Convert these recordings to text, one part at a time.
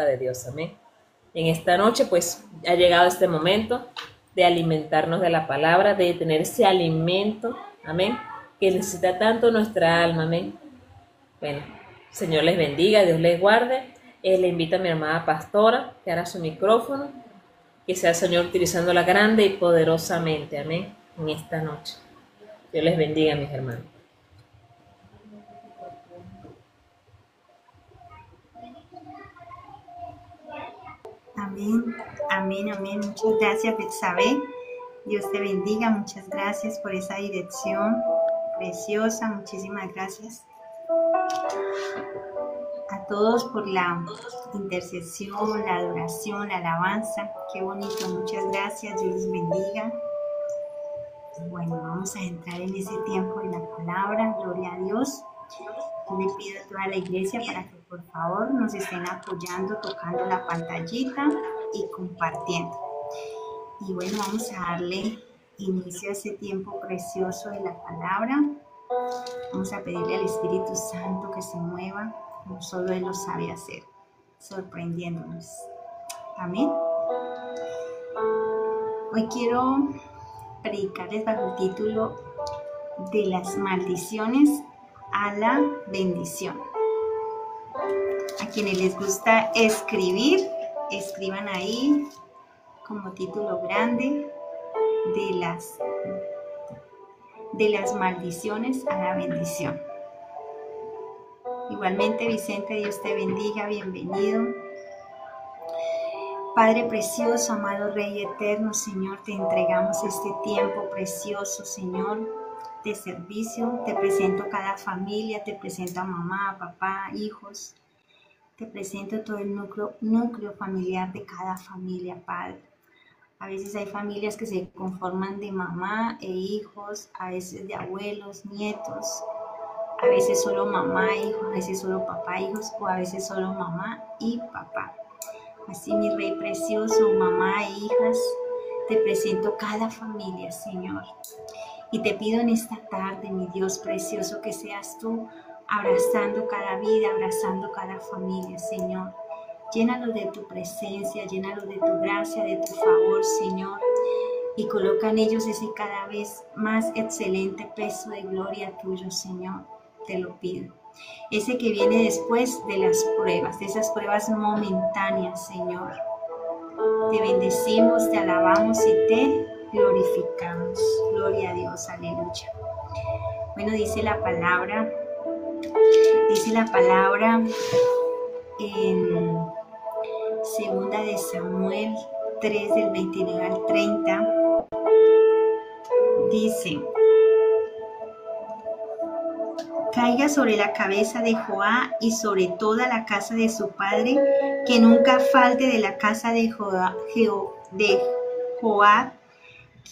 de Dios, amén. En esta noche pues ha llegado este momento de alimentarnos de la palabra, de tener ese alimento, amén, que necesita tanto nuestra alma, amén. Bueno, Señor les bendiga, Dios les guarde. Le invito a mi amada pastora que hará su micrófono, que sea el Señor utilizándola grande y poderosamente, amén, en esta noche. Dios les bendiga, mis hermanos. Amén, amén, amén. Muchas gracias, Betsabe. Dios te bendiga. Muchas gracias por esa dirección preciosa. Muchísimas gracias a todos por la intercesión, la adoración, la alabanza. Qué bonito. Muchas gracias. Dios les bendiga. Bueno, vamos a entrar en ese tiempo de la palabra. Gloria a Dios. Yo le pido a toda la iglesia para que por favor nos estén apoyando, tocando la pantallita y compartiendo. Y bueno, vamos a darle inicio a ese tiempo precioso de la palabra. Vamos a pedirle al Espíritu Santo que se mueva, como solo Él lo sabe hacer, sorprendiéndonos. Amén. Hoy quiero predicarles bajo el título de las maldiciones a la bendición. A quienes les gusta escribir, escriban ahí como título grande de las maldiciones a la bendición. Igualmente, Vicente, Dios te bendiga, bienvenido. Padre precioso, amado Rey eterno, Señor, te entregamos este tiempo precioso, Señor, de servicio. Te presento cada familia, te presento a mamá, papá, hijos. Te presento todo el núcleo familiar de cada familia, Padre. A veces hay familias que se conforman de mamá e hijos, a veces de abuelos, nietos, a veces solo mamá, hijos, a veces solo papá, hijos, o a veces solo mamá y papá. Así, mi Rey precioso, mamá e hijas, te presento cada familia, Señor. Y te pido en esta tarde, mi Dios precioso, que seas tú abrazando cada vida, abrazando cada familia, Señor. Llénalo de tu presencia, llénalo de tu gracia, de tu favor, Señor. Y coloca en ellos ese cada vez más excelente peso de gloria tuyo, Señor. Te lo pido. Ese que viene después de las pruebas, de esas pruebas momentáneas, Señor. Te bendecimos, te alabamos y te glorificamos. Gloria a Dios, aleluya. Bueno, dice la palabra en Segunda de Samuel 3 del 29 al 30, dice: caiga sobre la cabeza de Joá y sobre toda la casa de su padre, que nunca falte de la casa de Joá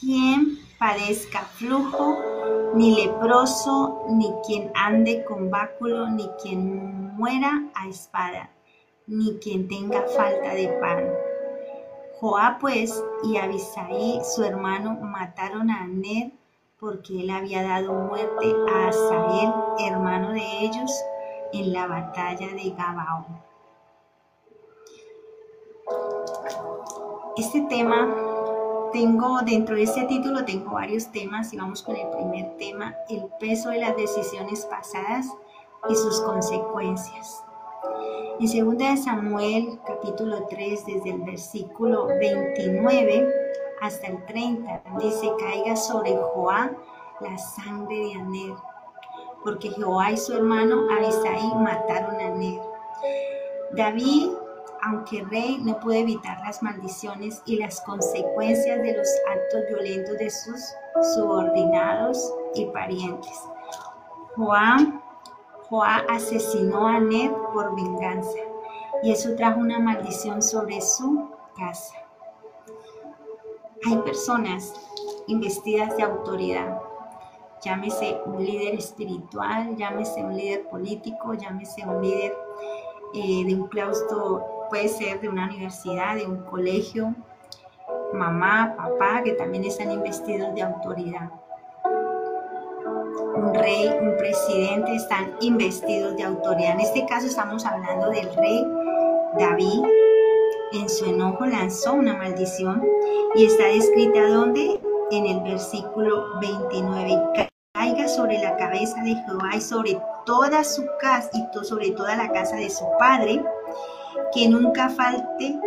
quien padezca flujo, ni leproso, ni quien ande con báculo, ni quien muera a espada, ni quien tenga falta de pan. Joá pues y Abisai su hermano mataron a Abner, porque él había dado muerte a Asael, hermano de ellos, en la batalla de Gabaón. Este tema, dentro de este título tengo varios temas y vamos con el primer tema: el peso de las decisiones pasadas y sus consecuencias. En 2 Samuel capítulo 3, desde el versículo 29 hasta el 30, dice: caiga sobre Joá la sangre de Abner, porque Joá y su hermano Abisai mataron a Abner. David, aunque rey, no pudo evitar las maldiciones y las consecuencias de los actos violentos de sus subordinados y parientes. Joá asesinó a Abner por venganza, y eso trajo una maldición sobre su casa. Hay personas investidas de autoridad, llámese un líder espiritual, llámese un líder político, llámese un líder de un claustro, puede ser de una universidad, de un colegio, mamá, papá, que también están investidos de autoridad. Un rey, un presidente están investidos de autoridad. En este caso estamos hablando del rey David en su enojo lanzó una maldición y está descrita donde en el versículo 29: caiga sobre la cabeza de Jehová y sobre toda su casa y sobre toda la casa de su padre, que nunca falte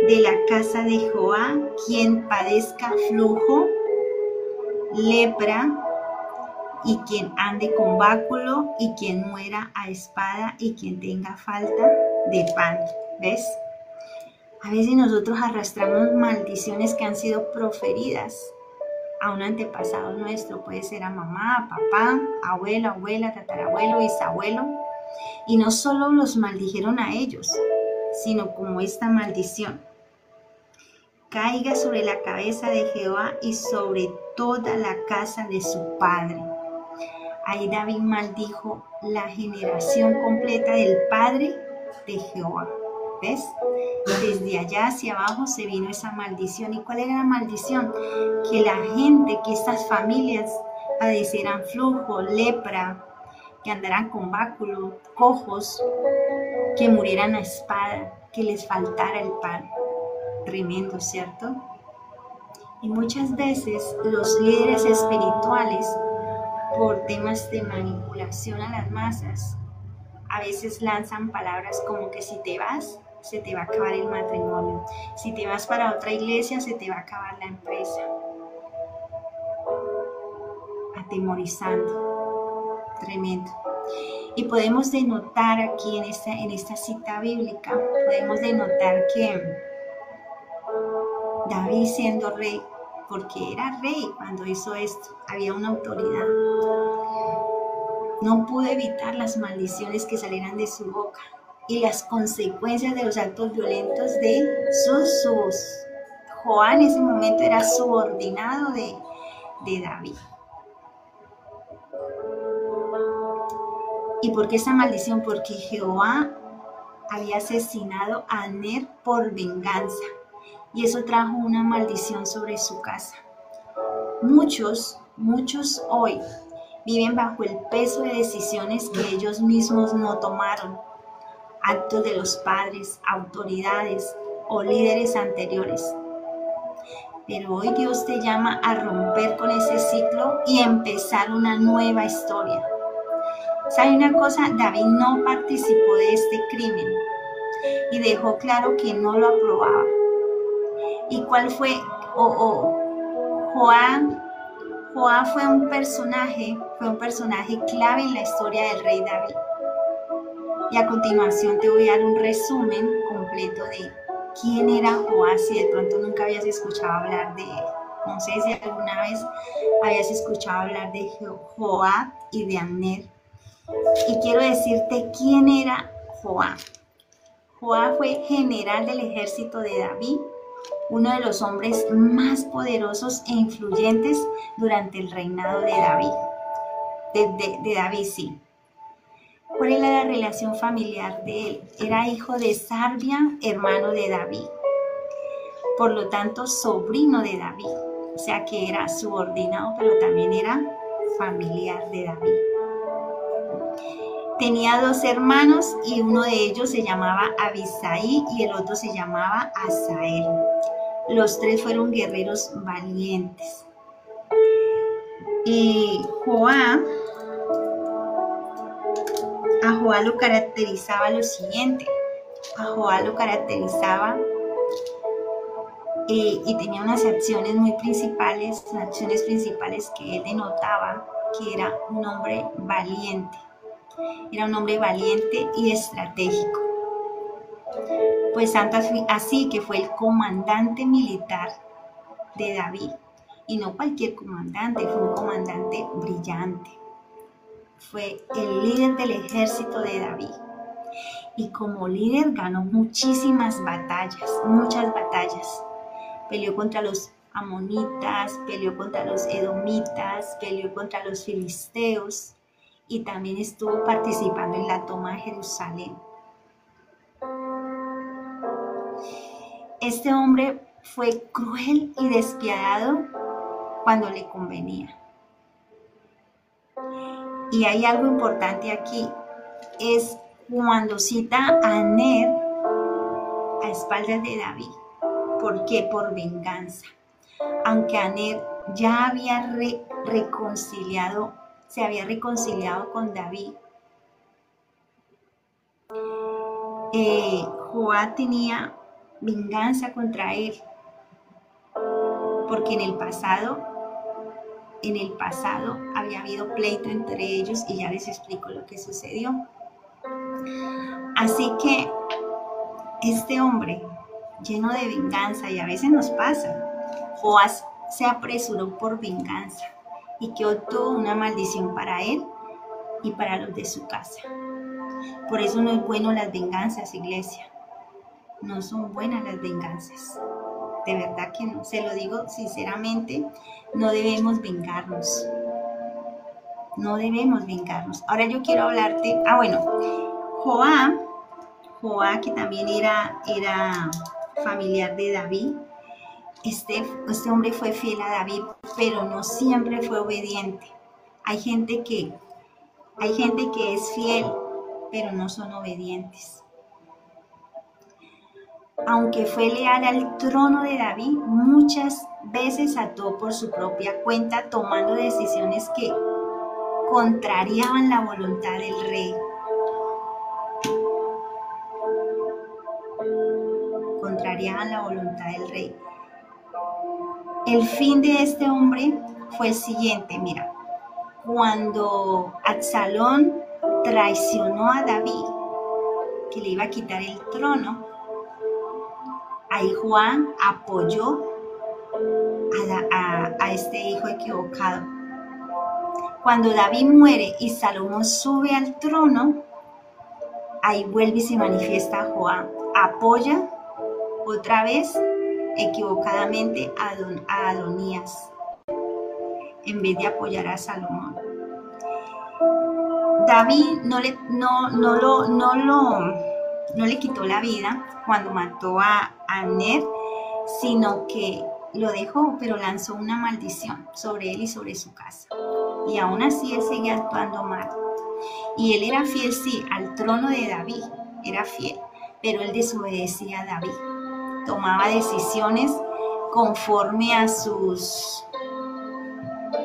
de la casa de Jehová quien padezca flujo, lepra, y quien ande con báculo, y quien muera a espada, y quien tenga falta de pan. ¿Ves? A veces nosotros arrastramos maldiciones que han sido proferidas a un antepasado nuestro. Puede ser a mamá, a papá, abuelo, abuela, tatarabuelo, bisabuelo. Y no solo los maldijeron a ellos, sino como esta maldición: caiga sobre la cabeza de Jehová y sobre toda la casa de su padre. Ahí David maldijo la generación completa del padre de Jehová. ¿Ves? Desde allá hacia abajo se vino esa maldición. ¿Y cuál era la maldición? Que la gente, que estas familias padecieran flujo, lepra, que andaran con báculo, cojos, que murieran a espada, que les faltara el pan. Tremendo, ¿cierto? Y muchas veces los líderes espirituales, por temas de manipulación a las masas, a veces lanzan palabras como que si te vas, se te va a acabar el matrimonio. Si te vas para otra iglesia, se te va a acabar la empresa. Atemorizando. Tremendo. Y podemos denotar aquí en esta cita bíblica, podemos denotar que David, siendo rey, porque era rey cuando hizo esto, había una autoridad, no pudo evitar las maldiciones que salieran de su boca y las consecuencias de los actos violentos de sus. Joab en ese momento era subordinado de David. ¿Y por qué esa maldición? Porque Jehová había asesinado a Abner por venganza, y eso trajo una maldición sobre su casa. Muchos hoy viven bajo el peso de decisiones que ellos mismos no tomaron, actos de los padres, autoridades o líderes anteriores. Pero hoy Dios te llama a romper con ese ciclo y empezar una nueva historia. ¿Sabe una cosa? David no participó de este crimen y dejó claro que no lo aprobaba. ¿Y cuál fue? Joab fue un personaje clave en la historia del rey David. Y a continuación te voy a dar un resumen completo de quién era Joab, si de pronto nunca habías escuchado hablar de él. No sé si alguna vez habías escuchado hablar de Joab y de Abner. Y quiero decirte quién era Joab. Joab fue general del ejército de David, uno de los hombres más poderosos e influyentes durante el reinado de David. De David, sí. ¿Cuál era la relación familiar de él? Era hijo de Sarbia, hermano de David. Por lo tanto, sobrino de David. O sea que era subordinado, pero también era familiar de David. Tenía 2 hermanos y uno de ellos se llamaba Abisai y el otro se llamaba Asael. Los 3 fueron guerreros valientes. Y a Joab lo caracterizaba lo siguiente. A Joab lo caracterizaba y tenía unas acciones principales que él denotaba que era un hombre valiente. Era un hombre valiente y estratégico. Pues tanto así que fue el comandante militar de David. Y no cualquier comandante, fue un comandante brillante. Fue el líder del ejército de David. Y como líder ganó muchas batallas. Peleó contra los amonitas, peleó contra los edomitas, peleó contra los filisteos y también estuvo participando en la toma de Jerusalén. Este hombre fue cruel y despiadado cuando le convenía. Y hay algo importante aquí, es cuando cita a Abner, espaldas de David. ¿Por qué? Por venganza. Aunque Aner ya había se había reconciliado con David, Joab tenía venganza contra él, porque en el pasado había habido pleito entre ellos y ya les explico lo que sucedió. Así que este hombre, lleno de venganza, y a veces nos pasa, Joab se apresuró por venganza y que obtuvo una maldición para él y para los de su casa. Por eso no es bueno las venganzas, iglesia. No son buenas las venganzas. De verdad que no. Se lo digo sinceramente, no debemos vengarnos. No debemos vengarnos. Ahora yo quiero hablarte. Joab, que también era familiar de David. Este hombre fue fiel a David, pero no siempre fue obediente. Hay gente que es fiel, pero no son obedientes. Aunque fue leal al trono de David, muchas veces actuó por su propia cuenta, tomando decisiones que contrariaban la voluntad del rey. El fin de este hombre fue el siguiente, mira. Cuando Absalón traicionó a David, que le iba a quitar el trono, ahí Joab apoyó a este hijo equivocado. Cuando David muere y Salomón sube al trono, ahí vuelve y se manifiesta Joab. Apoya otra vez equivocadamente a Adonías en vez de apoyar a Salomón. David no le quitó la vida cuando mató a Abner, sino que lo dejó, pero lanzó una maldición sobre él y sobre su casa. Y aún así él seguía actuando mal. Y él era fiel, sí, al trono de David, era fiel, pero él desobedecía a David. Tomaba decisiones conforme a sus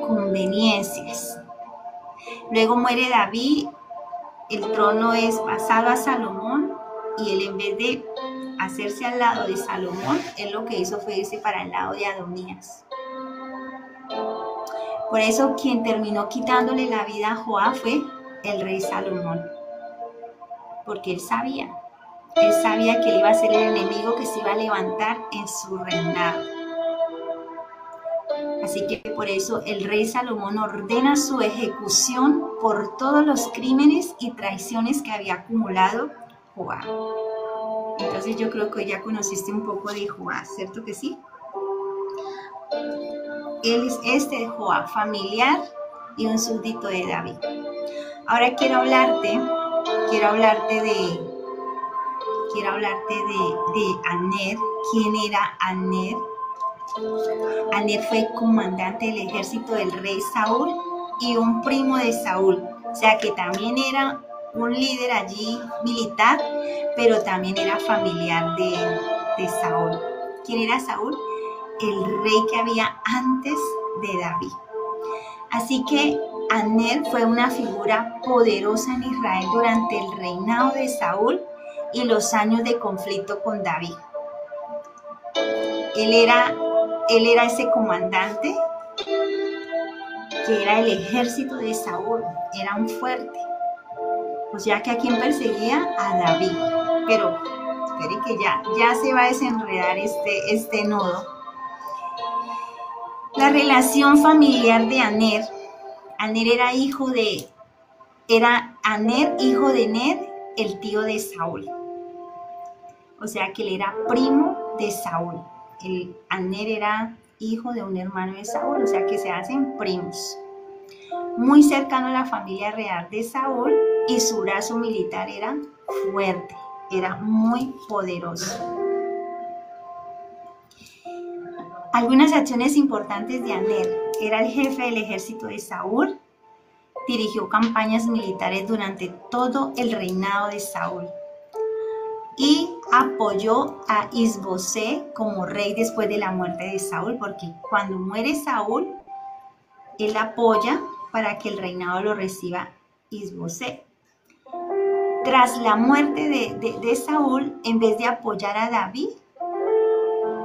conveniencias. Luego muere David, el trono es pasado a Salomón y él, en vez de hacerse al lado de Salomón, él lo que hizo fue irse para el lado de Adonías. Por eso quien terminó quitándole la vida a Joab fue el rey Salomón, porque él sabía que él iba a ser el enemigo que se iba a levantar en su reinado. Así que por eso el rey Salomón ordena su ejecución por todos los crímenes y traiciones que había acumulado Joab. Entonces yo creo que ya conociste un poco de Joab, ¿cierto que sí? Él es de Joab, familiar y un súbdito de David. Ahora quiero hablarte de Abner. ¿Quién era Abner? Abner fue comandante del ejército del rey Saúl y un primo de Saúl. O sea que también era un líder allí militar, pero también era familiar de Saúl. ¿Quién era Saúl? El rey que había antes de David. Así que Abner fue una figura poderosa en Israel durante el reinado de Saúl y los años de conflicto con David. Él era ese comandante que era el ejército de Saúl, era un fuerte. O sea que a quien perseguía, a David. Pero espere que ya se va a desenredar este nudo. La relación familiar de Abner. Abner era hijo de Ner, el tío de Saúl. O sea que él era primo de Saúl. Abner era hijo de un hermano de Saúl, o sea que se hacen primos. Muy cercano a la familia real de Saúl y su brazo militar era fuerte, era muy poderoso. Algunas acciones importantes de Abner. Era el jefe del ejército de Saúl. Dirigió campañas militares durante todo el reinado de Saúl. Y apoyó a Isbosé como rey después de la muerte de Saúl, porque cuando muere Saúl, él apoya para que el reinado lo reciba Isbosé. Tras la muerte de Saúl, en vez de apoyar a David,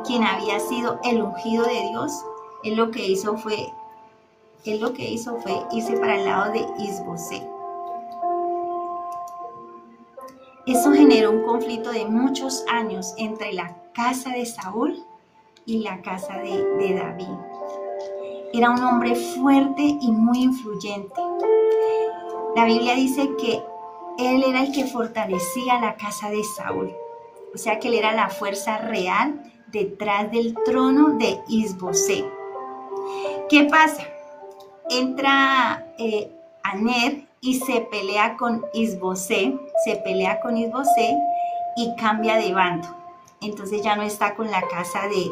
quien había sido el ungido de Dios, él lo que hizo fue irse para el lado de Isbosé. Eso generó un conflicto de muchos años entre la casa de Saúl y la casa de David. Era un hombre fuerte y muy influyente. La Biblia dice que él era el que fortalecía la casa de Saúl. O sea que él era la fuerza real detrás del trono de Isbosé. ¿Qué pasa? Entra Aner y se pelea con Isbosé, y cambia de bando. Entonces ya no está con la casa de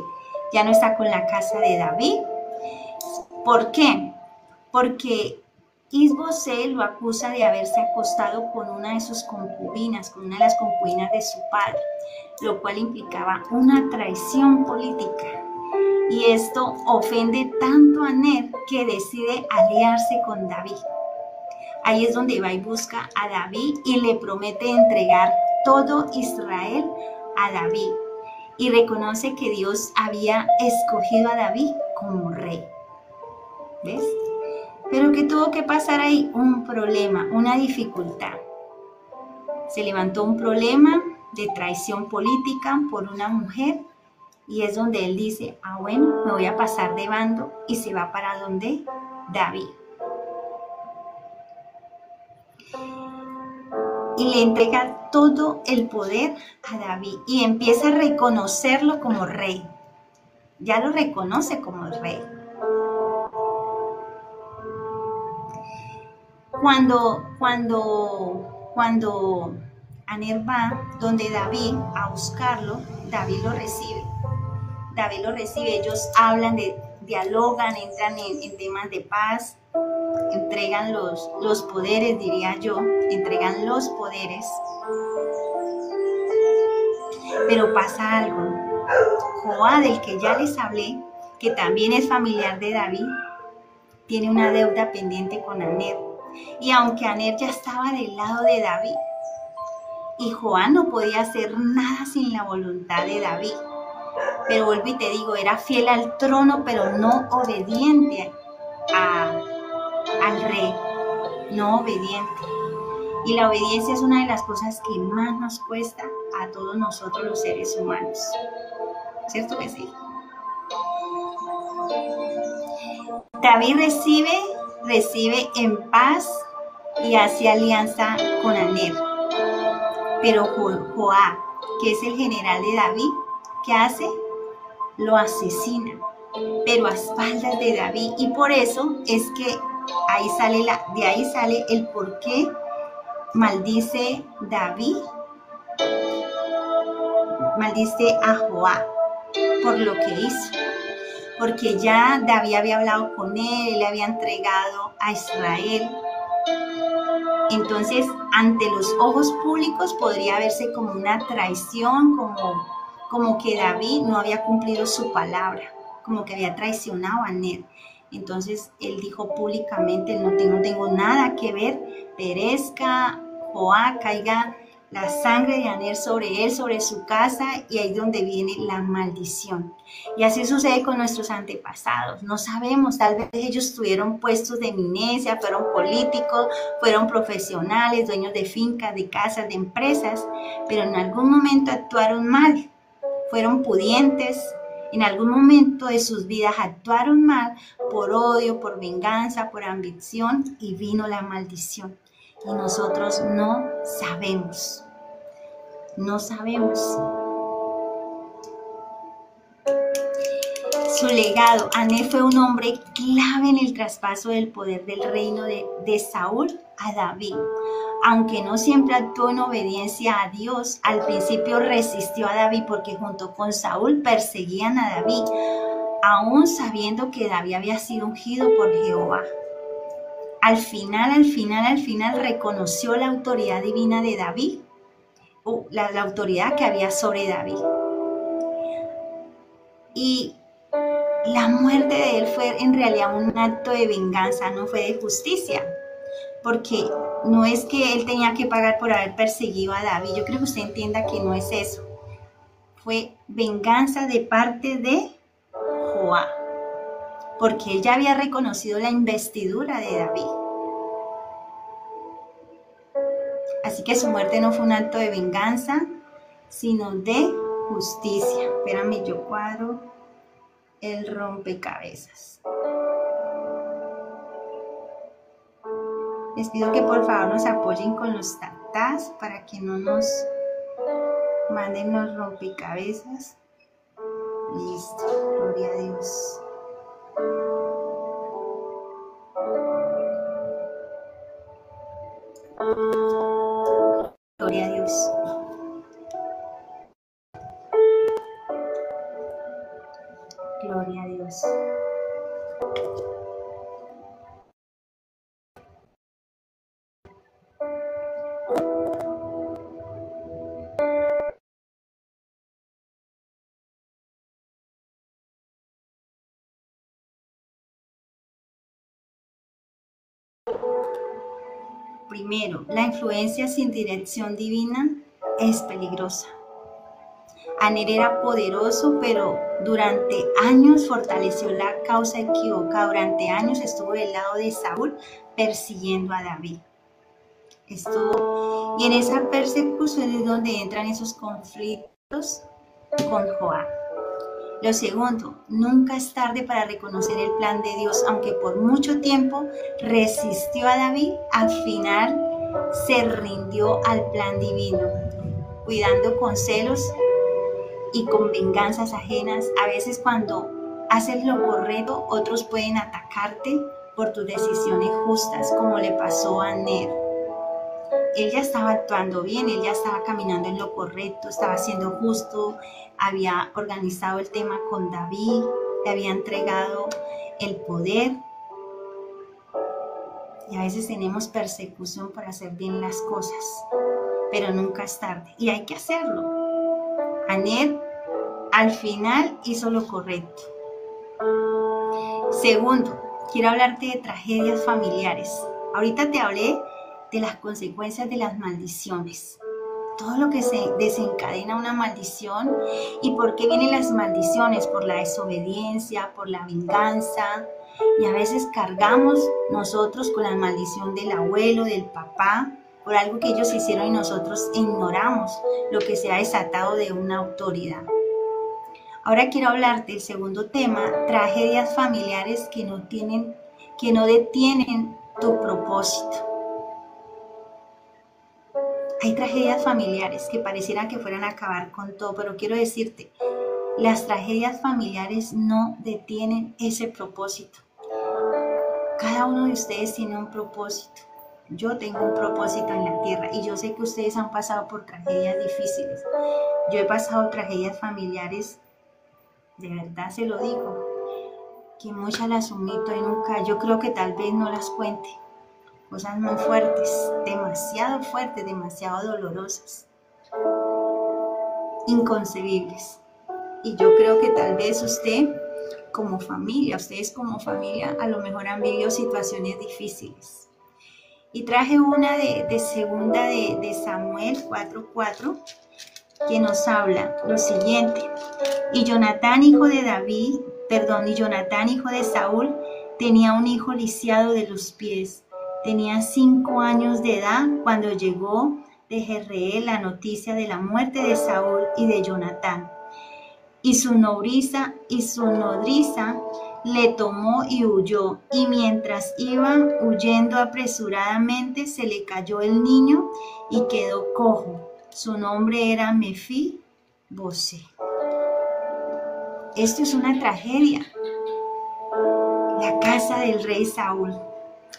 David. ¿Por qué? Porque Isbosé lo acusa de haberse acostado con una de sus concubinas, con una de las concubinas de su padre, lo cual implicaba una traición política. Y esto ofende tanto a Ner que decide aliarse con David. Ahí es donde va y busca a David y le promete entregar todo Israel a David. Y reconoce que Dios había escogido a David como rey. ¿Ves? Pero ¿qué tuvo que pasar ahí? Un problema, una dificultad. Se levantó un problema de traición política por una mujer y es donde él dice, bueno, me voy a pasar de bando y se va para donde David. Y le entrega todo el poder a David y empieza a reconocerlo como rey. Ya lo reconoce como rey. Cuando Aner va donde David a buscarlo, David lo recibe. Ellos hablan, dialogan, entran en temas de paz, entregan los poderes, diría yo, entregan los poderes. Pero pasa algo. Joab, del que ya les hablé, que también es familiar de David, tiene una deuda pendiente con Aner. Y aunque Aner ya estaba del lado de David, y Joab no podía hacer nada sin la voluntad de David. Pero vuelvo y te digo, era fiel al trono, pero no obediente al rey, no obediente. Y la obediencia es una de las cosas que más nos cuesta a todos nosotros los seres humanos. ¿Cierto que sí? David recibe en paz y hace alianza con Aner. Pero Joab, que es el general de David, ¿qué hace? Lo asesina, pero a espaldas de David. Y por eso es que de ahí sale el por qué maldice David, maldice a Joab por lo que hizo. Porque ya David había hablado con él, le había entregado a Israel. Entonces, ante los ojos públicos podría verse como una traición, como que David no había cumplido su palabra, como que había traicionado a Aner. Entonces, él dijo públicamente, no tengo nada que ver, perezca Joab, caiga la sangre de Aner sobre él, sobre su casa, y ahí es donde viene la maldición. Y así sucede con nuestros antepasados. No sabemos, tal vez ellos tuvieron puestos de eminencia, fueron políticos, fueron profesionales, dueños de fincas, de casas, de empresas, pero en algún momento actuaron mal, fueron pudientes, en algún momento de sus vidas actuaron mal por odio, por venganza, por ambición, y vino la maldición. Y nosotros no sabemos. Su legado. Aner fue un hombre clave en el traspaso del poder del reino de Saúl a David. Aunque no siempre actuó en obediencia a Dios, al principio resistió a David porque junto con Saúl perseguían a David, aún sabiendo que David había sido ungido por Jehová. Al final reconoció la autoridad divina de David la autoridad que había sobre David. Y la muerte de él fue en realidad un acto de venganza, no fue de justicia, porque no es que él tenía que pagar por haber perseguido a David. Yo creo que usted entienda que no es eso. Fue venganza de parte de Joab, porque él ya había reconocido la investidura de David. Así que su muerte no fue un acto de venganza, sino de justicia. Espérame, yo cuadro el rompecabezas. Les pido que por favor nos apoyen con los tatás para que no nos manden los rompecabezas. Listo, gloria a Dios. Gloria a Dios. Gloria a Dios. Primero, la influencia sin dirección divina es peligrosa. Aner era poderoso, pero durante años fortaleció la causa equivocada. Durante años estuvo del lado de Saúl persiguiendo a David. Y en esa persecución es donde entran esos conflictos con Joab. Lo segundo, nunca es tarde para reconocer el plan de Dios. Aunque por mucho tiempo resistió a David, al final se rindió al plan divino, cuidando con celos y con venganzas ajenas. A veces cuando haces lo correcto, otros pueden atacarte por tus decisiones justas, como le pasó a Ner. Él ya estaba actuando bien, él ya estaba caminando en lo correcto, estaba siendo justo, había organizado el tema con David, le había entregado el poder. Y a veces tenemos persecución por hacer bien las cosas, pero nunca es tarde y hay que hacerlo. Aner al final hizo lo correcto. Segundo, quiero hablarte de tragedias familiares. Ahorita te hablé de las consecuencias de las maldiciones. Todo lo que se desencadena una maldición. ¿Y por qué vienen las maldiciones? Por la desobediencia, por la venganza. Y a veces cargamos nosotros con la maldición del abuelo, del papá, por algo que ellos hicieron y nosotros ignoramos lo que se ha desatado de una autoridad. Ahora quiero hablarte del segundo tema, tragedias familiares que no detienen tu propósito. Hay tragedias familiares que parecieran que fueran a acabar con todo, pero quiero decirte, las tragedias familiares no detienen ese propósito. Cada uno de ustedes tiene un propósito. Yo tengo un propósito en la tierra y yo sé que ustedes han pasado por tragedias difíciles. Yo he pasado tragedias familiares, de verdad se lo digo, que muchas las omito y nunca, yo creo que tal vez no las cuente. Cosas muy fuertes, demasiado dolorosas, inconcebibles. Y yo creo que tal vez ustedes como familia, a lo mejor han vivido situaciones difíciles. Y traje una de segunda de Samuel 4:4 que nos habla lo siguiente. Y Jonatán, hijo de Saúl, tenía un hijo lisiado de los pies. Tenía 5 años de edad cuando llegó de Jezreel la noticia de la muerte de Saúl y de Jonatán. Y su nodriza le tomó y huyó. Y mientras iban huyendo apresuradamente, se le cayó el niño y quedó cojo. Su nombre era Mefibosé. Esto es una tragedia. La casa del rey Saúl.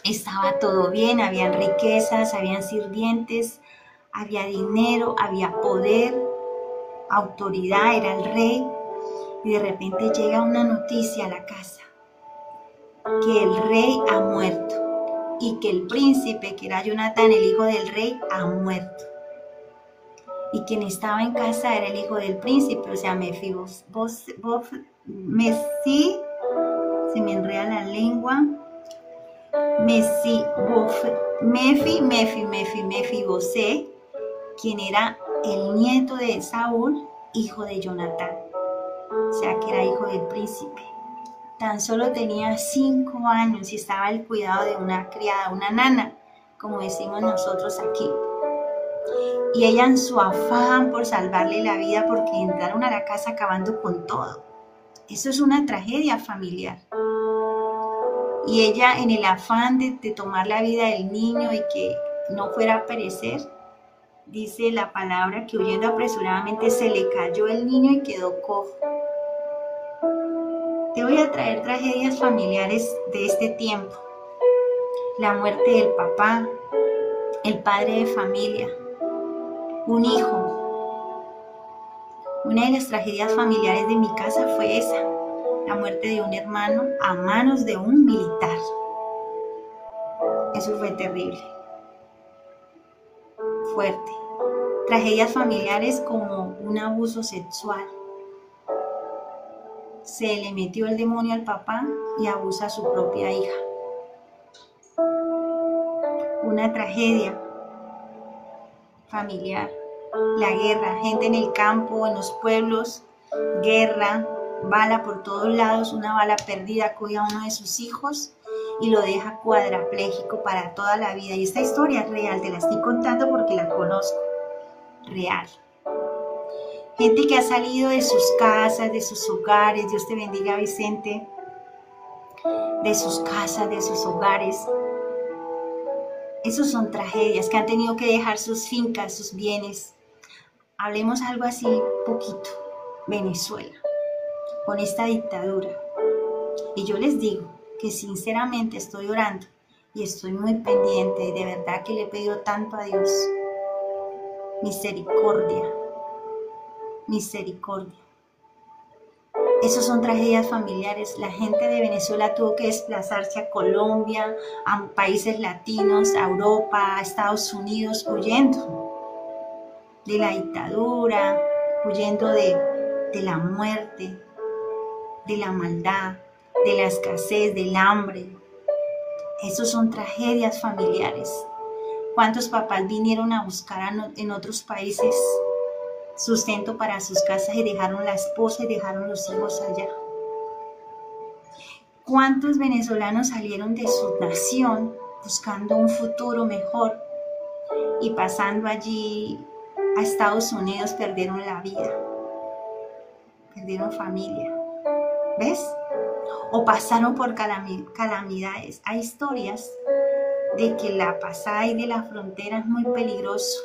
Estaba todo bien, habían riquezas, habían sirvientes, había dinero, había poder, autoridad, era el rey. Y de repente llega una noticia a la casa, que el rey ha muerto y que el príncipe, que era Jonatán, el hijo del rey, ha muerto. y quien estaba en casa era el hijo del príncipe, o sea, Mesí, se me enreda la lengua, Mefibosé, quien era el nieto de Saúl, hijo de Jonatán, o sea que era hijo del príncipe. Tan solo tenía 5 años y estaba al cuidado de una criada, una nana, como decimos nosotros aquí. Y ella en su afán por salvarle la vida, porque entraron a la casa acabando con todo. Eso es una tragedia familiar. Y ella en el afán de tomar la vida del niño y que no fuera a perecer, dice la palabra que huyendo apresuradamente se le cayó el niño y quedó cojo. Te voy a traer tragedias familiares de este tiempo. La muerte del papá, el padre de familia, un hijo. Una de las tragedias familiares de mi casa fue esa, la muerte de un hermano a manos de un militar. Eso fue terrible, fuerte. Tragedias familiares como un abuso sexual. Se le metió el demonio al papá y abusa a su propia hija. Una tragedia familiar. La guerra, gente en el campo, en los pueblos, guerra, bala por todos lados, una bala perdida coge a uno de sus hijos y lo deja cuadrapléjico para toda la vida. Y esta historia es real, te la estoy contando porque la conozco, real. Gente que ha salido de sus casas, de sus hogares, Dios te bendiga Vicente, de sus casas, de sus hogares. Esos son tragedias, que han tenido que dejar sus fincas, sus bienes. Hablemos algo así poquito, Venezuela, con esta dictadura. Y yo les digo que sinceramente estoy orando y estoy muy pendiente y de verdad que le he pedido tanto a Dios. Misericordia, misericordia. Esas son tragedias familiares. La gente de Venezuela tuvo que desplazarse a Colombia, a países latinos, a Europa, a Estados Unidos, huyendo de la dictadura, huyendo de la muerte, de la maldad, de la escasez, del hambre. Esas son tragedias familiares. ¿Cuántos papás vinieron a buscar en otros países sustento para sus casas y dejaron la esposa y dejaron los hijos allá? ¿Cuántos venezolanos salieron de su nación buscando un futuro mejor y pasando allí a Estados Unidos perdieron la vida, perdieron familia? ¿Ves? O pasaron por calamidades. Hay historias de que la pasada ahí de la frontera es muy peligroso.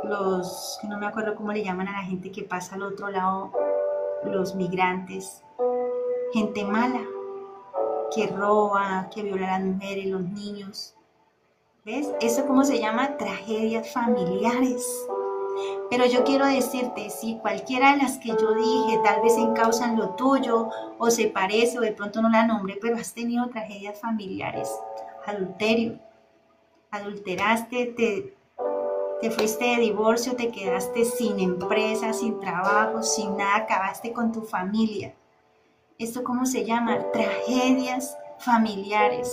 No me acuerdo cómo le llaman a la gente que pasa al otro lado, los migrantes, gente mala, que roba, que viola a las mujeres, los niños. ¿Ves? Eso cómo se llama tragedias familiares. Pero yo quiero decirte, si cualquiera de las que yo dije tal vez encausan lo tuyo o se parece o de pronto no la nombré, pero has tenido tragedias familiares, adulterio, adulteraste, te fuiste de divorcio, te quedaste sin empresa, sin trabajo, sin nada, acabaste con tu familia. ¿Esto cómo se llama? Tragedias familiares.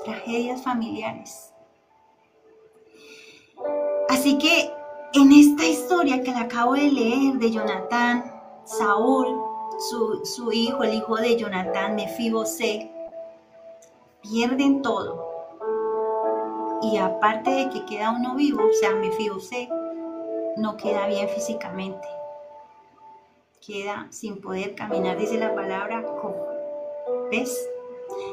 Tragedias familiares. Así que en esta historia que la acabo de leer de Jonatán, Saúl, su hijo, el hijo de Jonatán, Mefibosé, pierden todo. Y aparte de que queda uno vivo, o sea, Mefibosé, no queda bien físicamente. Queda sin poder caminar, dice la palabra, cojo. ¿Ves?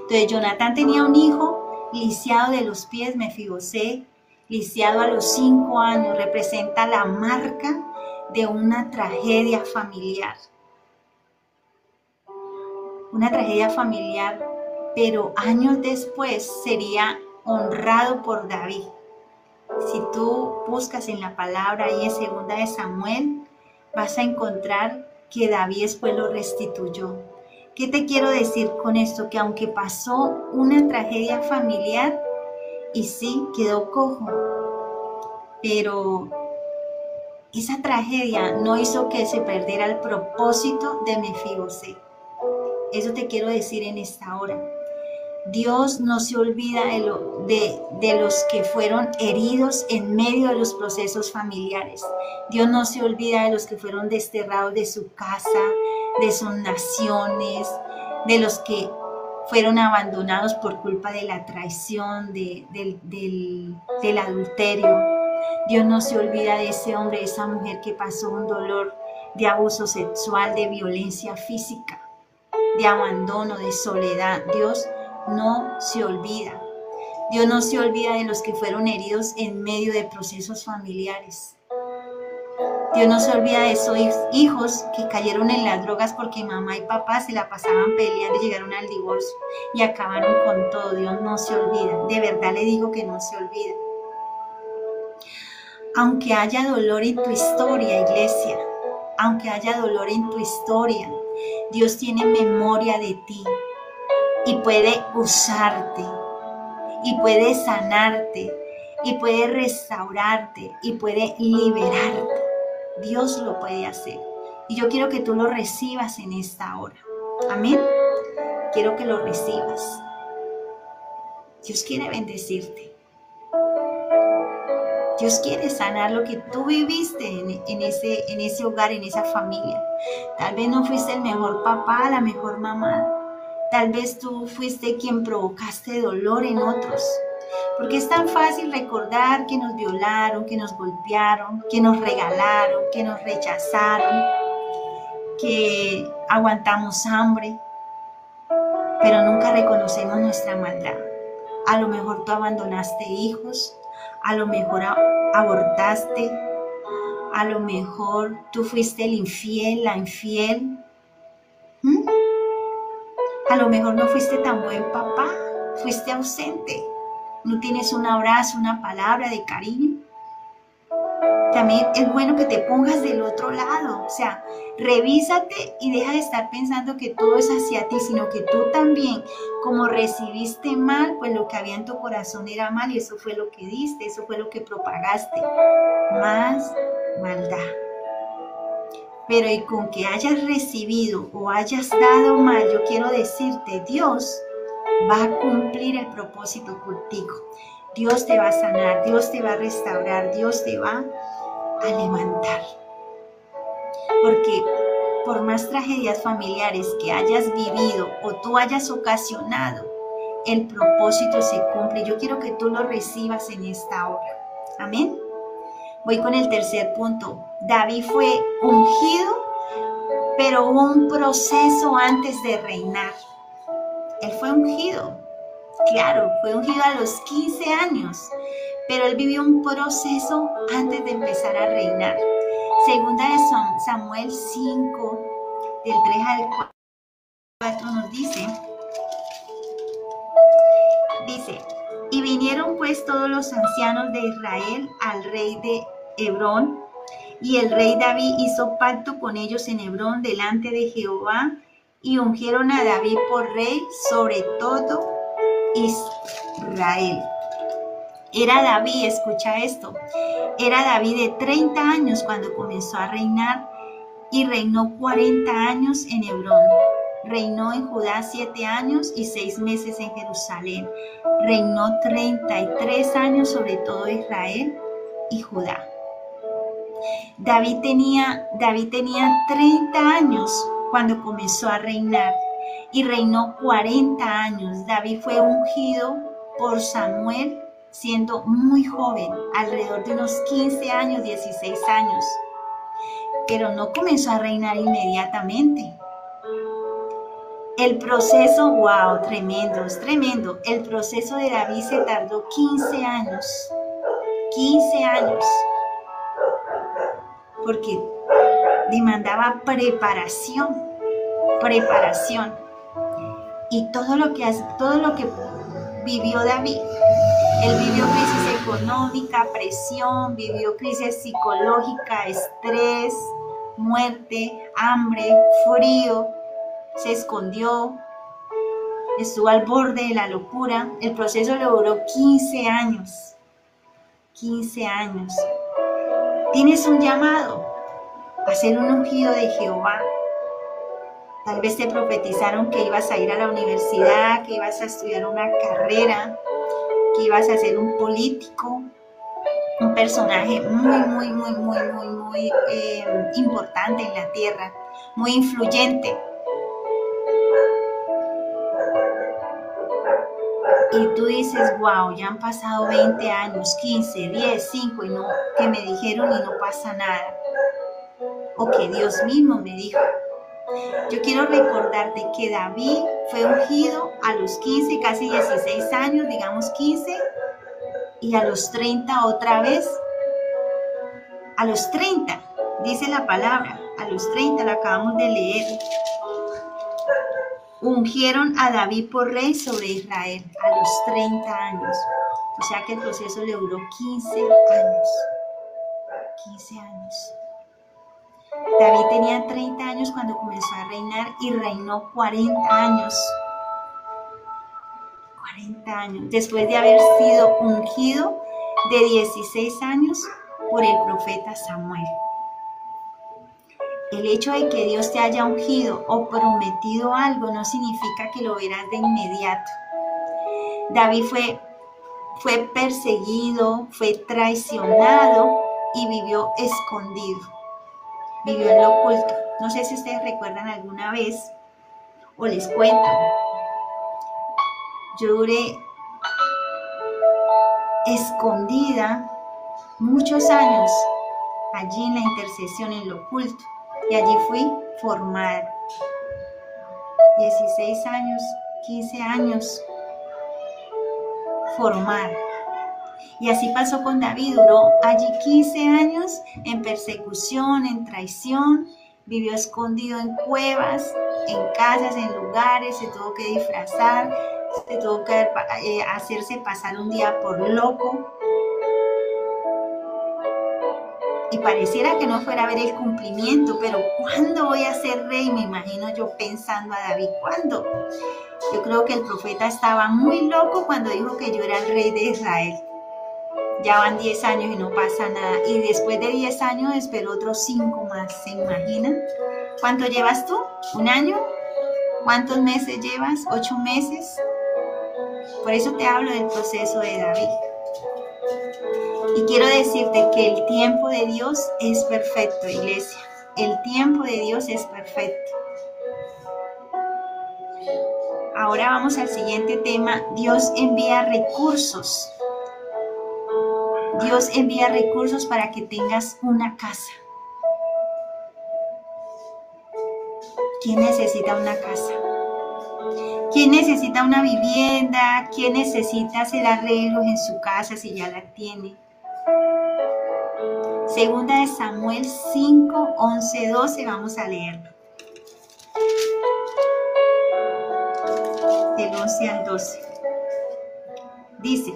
Entonces Jonatán tenía un hijo lisiado de los pies, Mefibosé, lisiado a los 5 años, representa la marca de una tragedia familiar. Una tragedia familiar, pero años después sería honrado por David. Si tú buscas en la palabra ahí en 2 de Samuel, vas a encontrar que David después lo restituyó. ¿Qué te quiero decir con esto? Que aunque pasó una tragedia familiar y sí, quedó cojo, pero esa tragedia no hizo que se perdiera el propósito de Mefiboset. Eso te quiero decir en esta hora. Dios no se olvida de los que fueron heridos en medio de los procesos familiares. Dios no se olvida de los que fueron desterrados de su casa, de sus naciones, de los que fueron abandonados por culpa de la traición, del adulterio. Dios no se olvida de ese hombre, de esa mujer que pasó un dolor de abuso sexual, de violencia física, de abandono, de soledad. Dios no se olvida. Dios no se olvida de los que fueron heridos en medio de procesos familiares. Dios no se olvida de esos hijos que cayeron en las drogas porque mamá y papá se la pasaban peleando y llegaron al divorcio y acabaron con todo. Dios no se olvida. De verdad le digo que no se olvida. Aunque haya dolor en tu historia, iglesia, aunque haya dolor en tu historia, Dios tiene memoria de ti y puede usarte, y puede sanarte, y puede restaurarte, y puede liberarte. Dios lo puede hacer. Y yo quiero que tú lo recibas en esta hora. Amén. Quiero que lo recibas. Dios quiere bendecirte. Dios quiere sanar lo que tú viviste en ese hogar, en esa familia. Tal vez no fuiste el mejor papá, la mejor mamá. Tal vez tú fuiste quien provocaste dolor en otros. Porque es tan fácil recordar que nos violaron, que nos golpearon, que nos regalaron, que nos rechazaron, que aguantamos hambre, pero nunca reconocemos nuestra maldad. A lo mejor tú abandonaste hijos, a lo mejor abortaste, a lo mejor tú fuiste el infiel, la infiel. A lo mejor no fuiste tan buen papá, fuiste ausente. No tienes un abrazo, una palabra de cariño. También es bueno que te pongas del otro lado. O sea, revísate y deja de estar pensando que todo es hacia ti, sino que tú también, como recibiste mal, pues lo que había en tu corazón era mal y eso fue lo que diste, eso fue lo que propagaste. Más maldad. Pero y con que hayas recibido o hayas dado mal, yo quiero decirte, Dios va a cumplir el propósito contigo. Dios te va a sanar, Dios te va a restaurar, Dios te va a levantar. Porque por más tragedias familiares que hayas vivido o tú hayas ocasionado, el propósito se cumple. Yo quiero que tú lo recibas en esta hora. Amén. Voy con el tercer punto. David fue ungido, pero hubo un proceso antes de reinar. Él fue ungido, claro, fue ungido a los 15 años, pero él vivió un proceso antes de empezar a reinar. Segunda de Samuel 5, del 3 al 4 nos dice, y vinieron pues todos los ancianos de Israel al rey de Hebrón, y el rey David hizo pacto con ellos en Hebrón delante de Jehová, y ungieron a David por rey sobre todo Israel. Era David, escucha esto, era David de 30 años cuando comenzó a reinar y reinó 40 años en Hebrón. Reinó en Judá 7 años y 6 meses en Jerusalén. Reinó 33 años sobre todo Israel y Judá. David tenía 30 años cuando comenzó a reinar y reinó 40 años. David fue ungido por Samuel siendo muy joven, alrededor de unos 15 años, 16 años. Pero no comenzó a reinar inmediatamente. El proceso, wow, tremendo, es tremendo. El proceso de David se tardó 15 años. 15 años. Porque demandaba preparación. Y todo lo que vivió David, él vivió crisis económica, presión, vivió crisis psicológica, estrés, muerte, hambre, frío, se escondió, estuvo al borde de la locura. El proceso le duró 15 años. 15 años. Tienes un llamado a ser un ungido de Jehová. Tal vez te profetizaron que ibas a ir a la universidad, que ibas a estudiar una carrera, que ibas a ser un político, un personaje muy importante en la tierra, muy influyente. Y tú dices, wow, ya han pasado 20 años, 15, 10, 5, y no, que me dijeron y no pasa nada. O que Dios mismo me dijo. Yo quiero recordarte que David fue ungido a los 15, casi 16 años, digamos 15, y a los 30 otra vez. A los 30, dice la palabra, a los 30 la acabamos de leer. Ungieron a David por rey sobre Israel a los 30 años. O sea que el proceso le duró 15 años. 15 años. David tenía 30 años cuando comenzó a reinar y reinó 40 años. 40 años. Después de haber sido ungido de 16 años por el profeta Samuel. El hecho de que Dios te haya ungido o prometido algo no significa que lo verás de inmediato. David fue perseguido, fue traicionado y vivió escondido. Vivió en lo oculto. No sé si ustedes recuerdan alguna vez, o les cuento. Yo duré escondida muchos años allí en la intercesión, en lo oculto. Y allí fui formada. 16 años, 15 años formada. Y así pasó con David, duró allí 15 años en persecución, en traición, vivió escondido en cuevas, en casas, en lugares, se tuvo que disfrazar, se tuvo que hacerse pasar un día por loco. Y pareciera que no fuera a ver el cumplimiento, pero ¿cuándo voy a ser rey? Me imagino yo pensando a David, ¿cuándo? Yo creo que el profeta estaba muy loco cuando dijo que yo era el rey de Israel. Ya van 10 años y no pasa nada. Y después de 10 años esperó otros 5 más, ¿se imaginan? ¿Cuánto llevas tú? ¿Un año? ¿Cuántos meses llevas? 8 meses. Por eso te hablo del proceso de David. Y quiero decirte que el tiempo de Dios es perfecto, iglesia. El tiempo de Dios es perfecto. Ahora vamos al siguiente tema. Dios envía recursos. Dios envía recursos para que tengas una casa. ¿Quién necesita una casa? ¿Quién necesita una vivienda? ¿Quién necesita hacer arreglos en su casa si ya la tiene? Segunda de Samuel 5, 11, 12, vamos a leerlo. Del 11 al 12. Dice: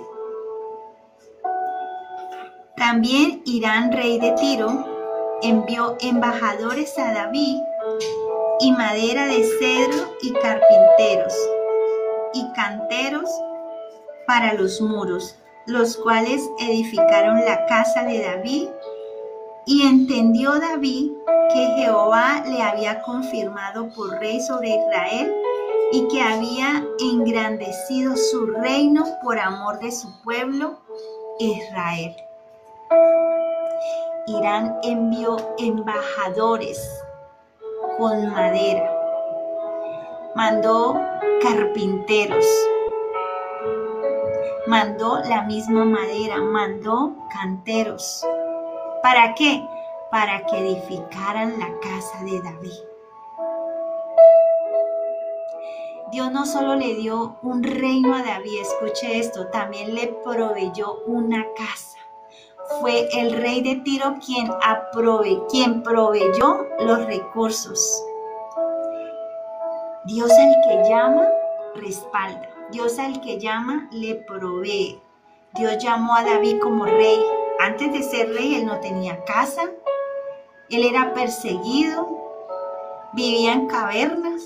También Hirán, rey de Tiro, envió embajadores a David y madera de cedro y carpinteros y canteros para los muros, los cuales edificaron la casa de David. Y entendió David que Jehová le había confirmado por rey sobre Israel y que había engrandecido su reino por amor de su pueblo Israel. Hirán envió embajadores con madera, mandó carpinteros, mandó la misma madera, mandó canteros. ¿Para qué? Para que edificaran la casa de David. Dios no solo le dio un reino a David, escuche esto, también le proveyó una casa. Fue el rey de Tiro quien proveyó los recursos. Dios al que llama, respalda. Dios al que llama, le provee. Dios llamó a David como rey. Antes de ser rey, él no tenía casa. Él era perseguido. Vivía en cavernas.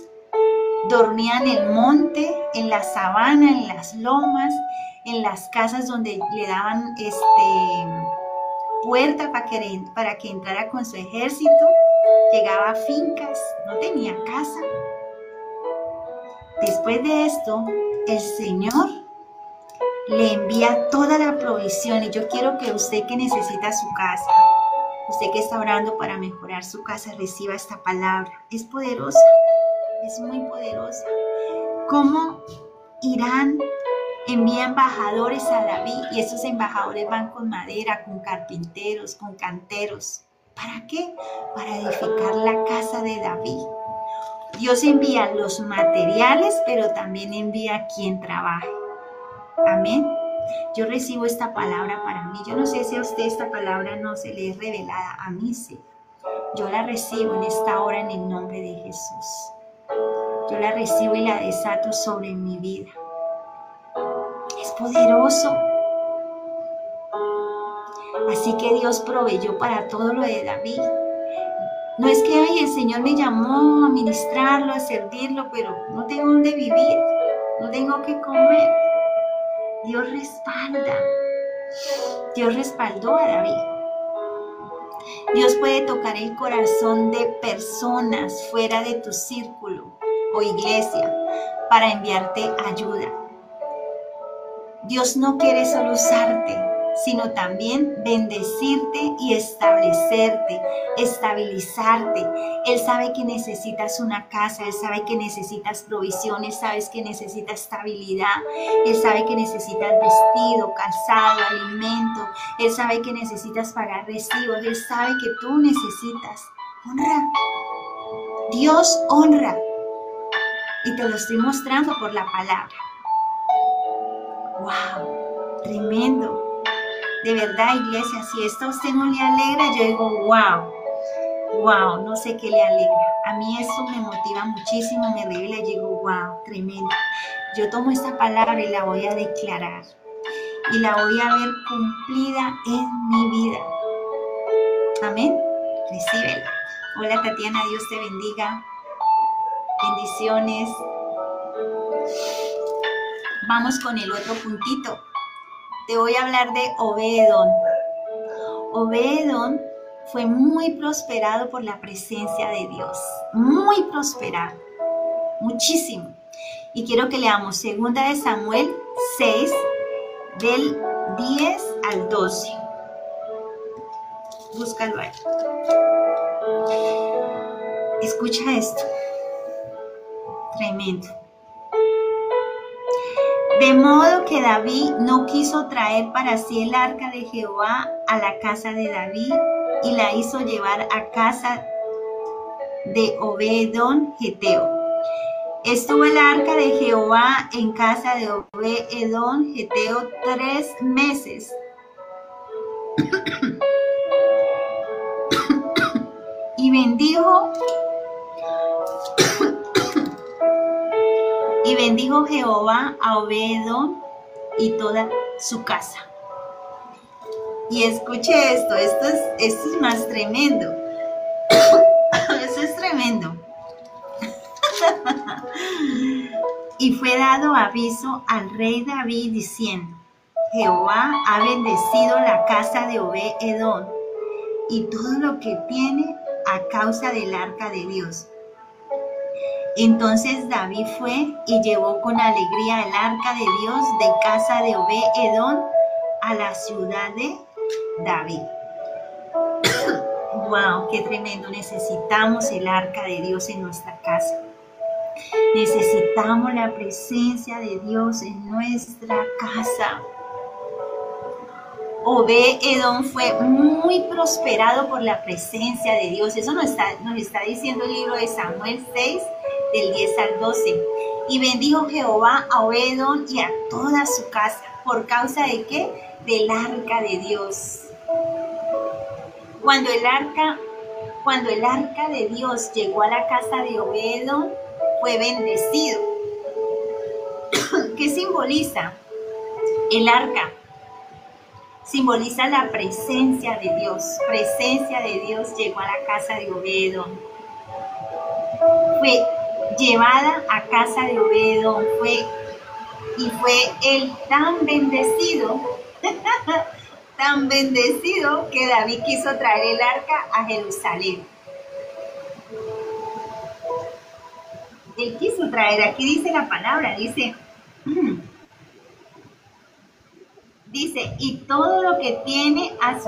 Dormía en el monte, en la sabana, en las lomas, en las casas donde le daban puerta para que entrara con su ejército, llegaba a fincas, no tenía casa. Después de esto, el Señor le envía toda la provisión, y yo quiero que usted que necesita su casa, usted que está orando para mejorar su casa, reciba esta palabra. Es poderosa, es muy poderosa. ¿Cómo Irán envía embajadores a David? Y esos embajadores van con madera, con carpinteros, con canteros. ¿Para qué? Para edificar la casa de David. Dios envía los materiales, pero también envía a quien trabaje. Amén. Yo recibo esta palabra para mí. Yo no sé si a usted esta palabra no se le es revelada. A mí sí. Yo la recibo en esta hora en el nombre de Jesús. Yo la recibo y la desato sobre mi vida. Es poderoso. Así que Dios proveyó para todo lo de David. No es que el Señor me llamó a ministrarlo, a servirlo, pero no tengo dónde vivir, no tengo que comer. Dios respalda. Dios respaldó a David. Dios puede tocar el corazón de personas fuera de tu círculo o iglesia para enviarte ayuda. Dios no quiere solo usarte, sino también bendecirte y establecerte, estabilizarte. Él sabe que necesitas una casa, Él sabe que necesitas provisiones, sabes que necesitas estabilidad, Él sabe que necesitas vestido, calzado, alimento, Él sabe que necesitas pagar recibos, Él sabe que tú necesitas honra. Dios honra, y te lo estoy mostrando por la palabra. ¡Wow! Tremendo. De verdad, iglesia, si esto a usted no le alegra, yo digo, wow, no sé qué le alegra. A mí esto me motiva muchísimo, me revela y digo, wow, tremendo. Yo tomo esta palabra y la voy a declarar y la voy a ver cumplida en mi vida. Amén. Recíbela. Hola Tatiana, Dios te bendiga. Bendiciones. Vamos con el otro puntito. Te voy a hablar de Obed-Edom. Obed-Edom fue muy prosperado por la presencia de Dios. Muy prosperado. Muchísimo. Y quiero que leamos 2 de Samuel 6, del 10 al 12. Búscalo ahí. Escucha esto. Tremendo. De modo que David no quiso traer para sí el arca de Jehová a la casa de David, y la hizo llevar a casa de Obed-Edom geteo. Estuvo el arca de Jehová en casa de Obed-Edom geteo 3 meses. Y bendijo Jehová a Obed-Edom y toda su casa. Y escuche esto es más tremendo. Eso es tremendo. Y fue dado aviso al rey David diciendo: Jehová ha bendecido la casa de Obed-Edom y todo lo que tiene a causa del arca de Dios. Entonces David fue y llevó con alegría el arca de Dios de casa de Obed-Edom a la ciudad de David. ¡Wow! ¡Qué tremendo! Necesitamos el arca de Dios en nuestra casa. Necesitamos la presencia de Dios en nuestra casa. Obed-Edom fue muy prosperado por la presencia de Dios. Eso nos está diciendo el libro de Samuel 6, del 10 al 12. Y bendijo Jehová a Obed-Edom y a toda su casa. ¿Por causa de qué? Del arca de Dios. Cuando el arca de Dios llegó a la casa de Obed-Edom, fue bendecido. ¿Qué simboliza? El arca simboliza la presencia de Dios. Presencia de Dios llegó a la casa de Obed-Edom. Fue llevada a casa de Obed-Edom, fue él tan bendecido, tan bendecido que David quiso traer el arca a Jerusalén. Él quiso traer, aquí dice la palabra, dice, y todo lo que tiene a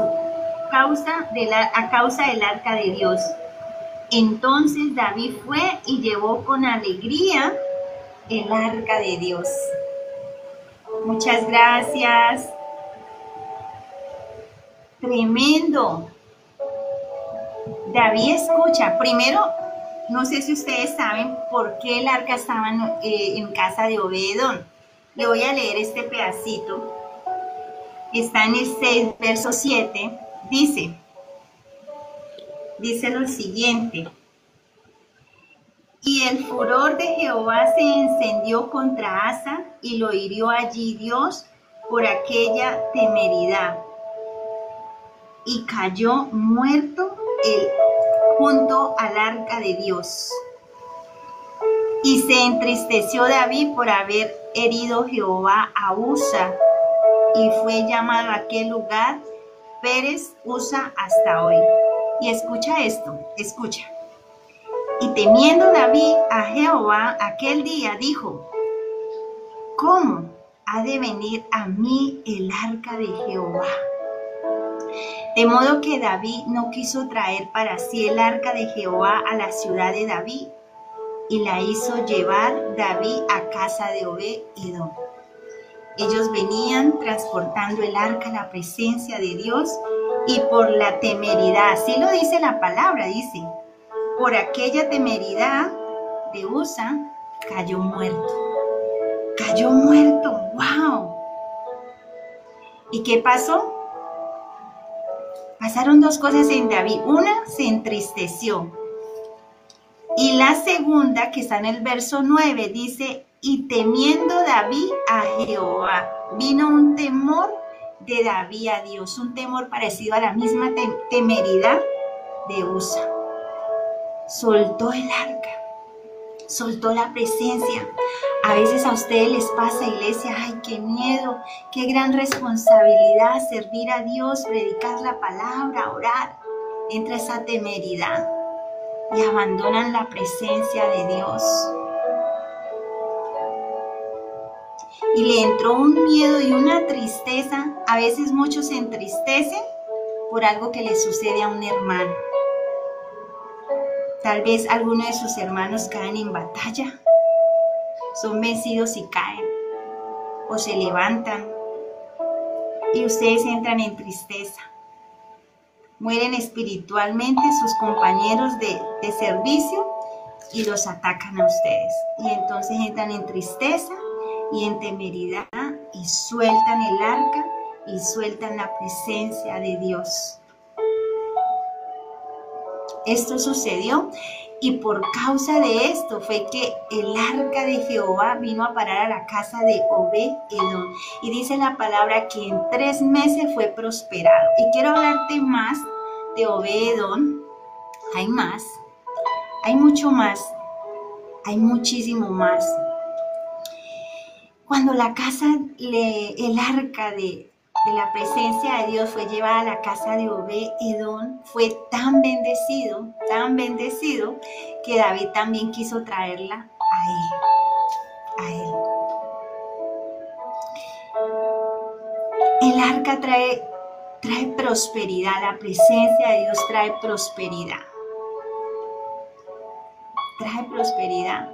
causa del arca de Dios. Entonces David fue y llevó con alegría el arca de Dios. Muchas gracias. Tremendo. David escucha. Primero, no sé si ustedes saben por qué el arca estaba en casa de Obed-edom. Le voy a leer este pedacito. Está en el 6, verso 7. Dice lo siguiente. Y el furor de Jehová se encendió contra Asa y lo hirió allí Dios por aquella temeridad. Y cayó muerto junto al arca de Dios. Y se entristeció David por haber herido Jehová a Usa, y fue llamado aquel lugar Pérez Usa hasta hoy. Y escucha esto, escucha. Y temiendo David a Jehová aquel día, dijo: ¿cómo ha de venir a mí el arca de Jehová? De modo que David no quiso traer para sí el arca de Jehová a la ciudad de David, y la hizo llevar David a casa de Obed-edom. Ellos venían transportando el arca a la presencia de Dios, y por la temeridad, así lo dice la palabra, dice, por aquella temeridad de Usa, cayó muerto. Cayó muerto, ¡wow! ¿Y qué pasó? Pasaron dos cosas en David. Una, se entristeció. Y la segunda, que está en el verso 9, dice, y temiendo David a Jehová. Vino un temor de David a Dios, un temor parecido a la misma temeridad de Usa. Soltó el arca, soltó la presencia. A veces a ustedes les pasa, iglesia, ay, qué miedo, qué gran responsabilidad servir a Dios, predicar la palabra, orar. Entra esa temeridad y abandonan la presencia de Dios. Y le entró un miedo y una tristeza. A veces muchos se entristecen por algo que le sucede a un hermano. Tal vez algunos de sus hermanos caen en batalla, son vencidos y caen, o se levantan, y ustedes entran en tristeza. Mueren espiritualmente sus compañeros de servicio y los atacan a ustedes. Y entonces entran en tristeza y en temeridad y sueltan el arca y sueltan la presencia de Dios. Esto sucedió, y por causa de esto fue que el arca de Jehová vino a parar a la casa de Obed-edom. Y dice la palabra que en 3 meses fue prosperado. Y quiero hablarte más de Obed-edom. Hay más, hay mucho más, hay muchísimo más. Cuando el arca de la presencia de Dios fue llevada a la casa de Obed-edom, fue tan bendecido, que David también quiso traerla a él. El arca trae prosperidad, la presencia de Dios trae prosperidad. Trae prosperidad.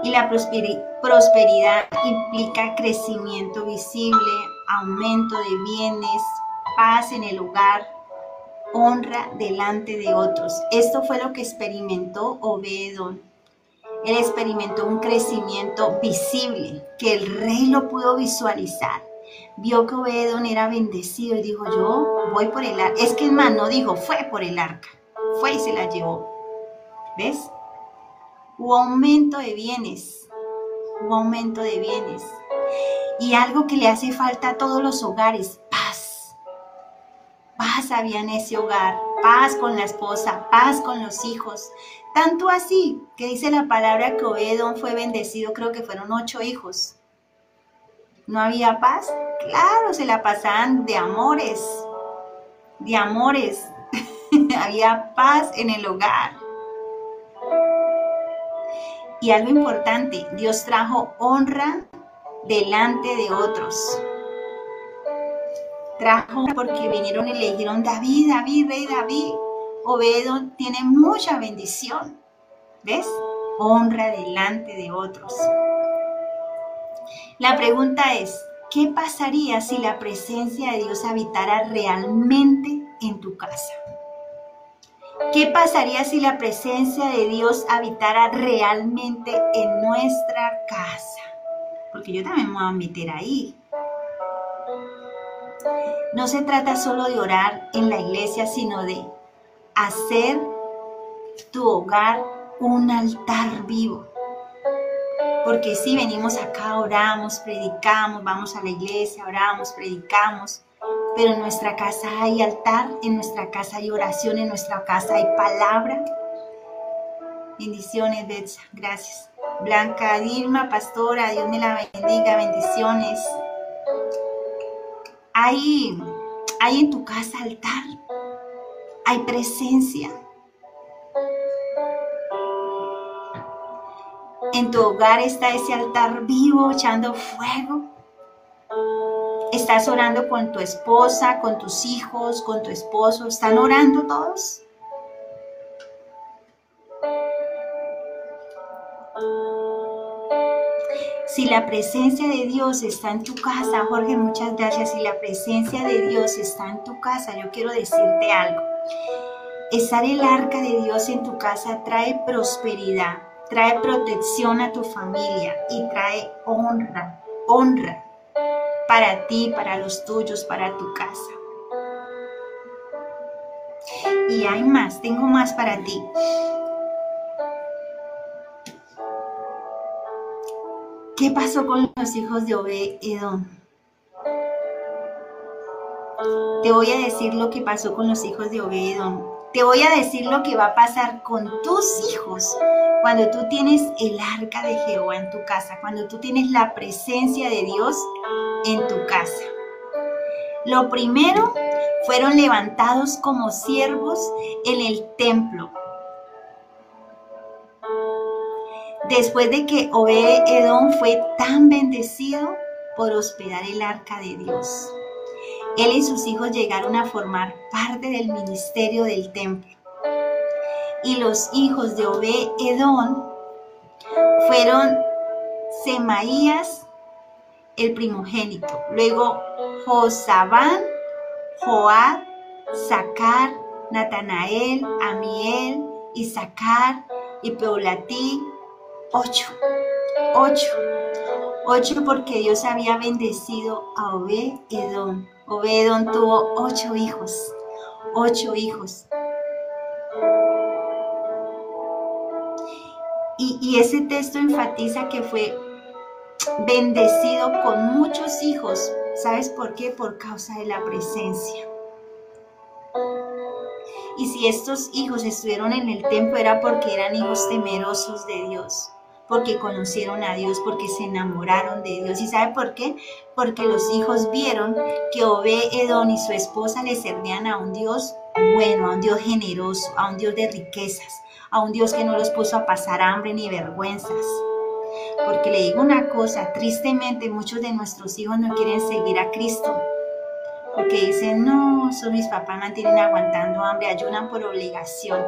Y la prosperidad implica crecimiento visible, aumento de bienes, paz en el hogar, honra delante de otros. Esto fue lo que experimentó Obed-edom. Él experimentó un crecimiento visible, que el rey lo pudo visualizar. Vio que Obed-edom era bendecido y dijo, yo voy por el arca. Es que más no dijo, fue por el arca. Fue y se la llevó. ¿Ves? Hubo aumento de bienes. Y algo que le hace falta a todos los hogares, paz. Paz había en ese hogar, paz con la esposa, paz con los hijos. Tanto así que dice la palabra que Obed-edom fue bendecido, creo que fueron 8 hijos. ¿No había paz? Claro, se la pasaban de amores, de amores. Había paz en el hogar. Y algo importante, Dios trajo honra delante de otros. Trajo porque vinieron y le dijeron, David, David, rey David, Obed-edom tiene mucha bendición. ¿Ves? Honra delante de otros. La pregunta es, ¿qué pasaría si la presencia de Dios habitara realmente en tu casa? ¿Qué pasaría si la presencia de Dios habitara realmente en nuestra casa? Porque yo también me voy a meter ahí. No se trata solo de orar en la iglesia, sino de hacer tu hogar un altar vivo. Porque si venimos acá, oramos, predicamos, vamos a la iglesia, oramos, predicamos, pero en nuestra casa hay altar, en nuestra casa hay oración, en nuestra casa hay palabra. Bendiciones, Betsa, gracias. Blanca, Dilma, pastora, Dios me la bendiga, bendiciones. Hay en tu casa altar, hay presencia. En tu hogar está ese altar vivo, echando fuego. ¿Estás orando con tu esposa, con tus hijos, con tu esposo? ¿Están orando todos? Si la presencia de Dios está en tu casa, Jorge, muchas gracias. Si la presencia de Dios está en tu casa, yo quiero decirte algo. Estar el arca de Dios en tu casa trae prosperidad, trae protección a tu familia y trae honra para ti, para los tuyos, para tu casa. Y hay más, tengo más para ti. ¿Qué pasó con los hijos de Obed-edom? Te voy a decir lo que pasó con los hijos de Obed-edom. Te voy a decir lo que va a pasar con tus hijos cuando tú tienes el arca de Jehová en tu casa, cuando tú tienes la presencia de Dios en tu casa. Lo primero, fueron levantados como siervos en el templo. Después de que Obed-edom fue tan bendecido por hospedar el arca de Dios, él y sus hijos llegaron a formar parte del ministerio del templo. Y los hijos de Obed-edom fueron Semaías, el primogénito, luego Josabán, Joab, Sacar, Natanael, Amiel, Issacar y Peulatí. 8 porque Dios había bendecido a Obed-edom. Obed-edom tuvo 8 hijos. Y ese texto enfatiza que fue bendecido con muchos hijos. ¿Sabes por qué? Por causa de la presencia. Y si estos hijos estuvieron en el templo era porque eran hijos temerosos de Dios, porque conocieron a Dios, porque se enamoraron de Dios. ¿Y sabe por qué? Porque los hijos vieron que Obed-edom y su esposa le servían a un Dios bueno, a un Dios generoso, a un Dios de riquezas, a un Dios que no los puso a pasar hambre ni vergüenzas. Porque le digo una cosa, tristemente muchos de nuestros hijos no quieren seguir a Cristo. Porque dicen, no, son mis papás mantienen aguantando hambre, ayunan por obligación.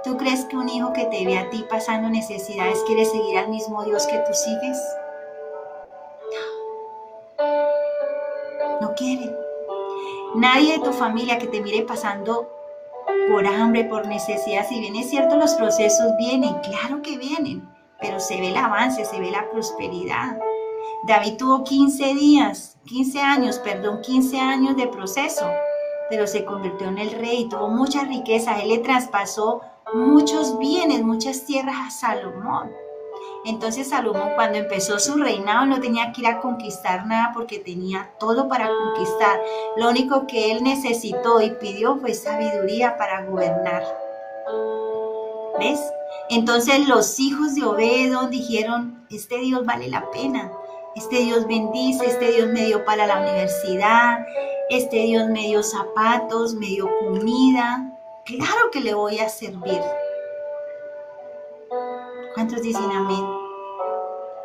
¿Tú crees que un hijo que te ve a ti pasando necesidades quiere seguir al mismo Dios que tú sigues? No quiere. Nadie de tu familia que te mire pasando por hambre, por necesidad, si bien es cierto los procesos vienen, claro que vienen, pero se ve el avance, se ve la prosperidad. David tuvo 15 años de proceso, pero se convirtió en el rey, tuvo mucha riqueza, él le traspasó muchos bienes, muchas tierras a Salomón. Entonces Salomón cuando empezó su reinado no tenía que ir a conquistar nada porque tenía todo para conquistar. Lo único que él necesitó y pidió fue sabiduría para gobernar. ¿Ves? Entonces los hijos de Obed-edom dijeron, este Dios vale la pena. Este Dios bendice, este Dios me dio para la universidad, este Dios me dio zapatos, me dio comida. Claro que le voy a servir. ¿Cuántos dicen amén?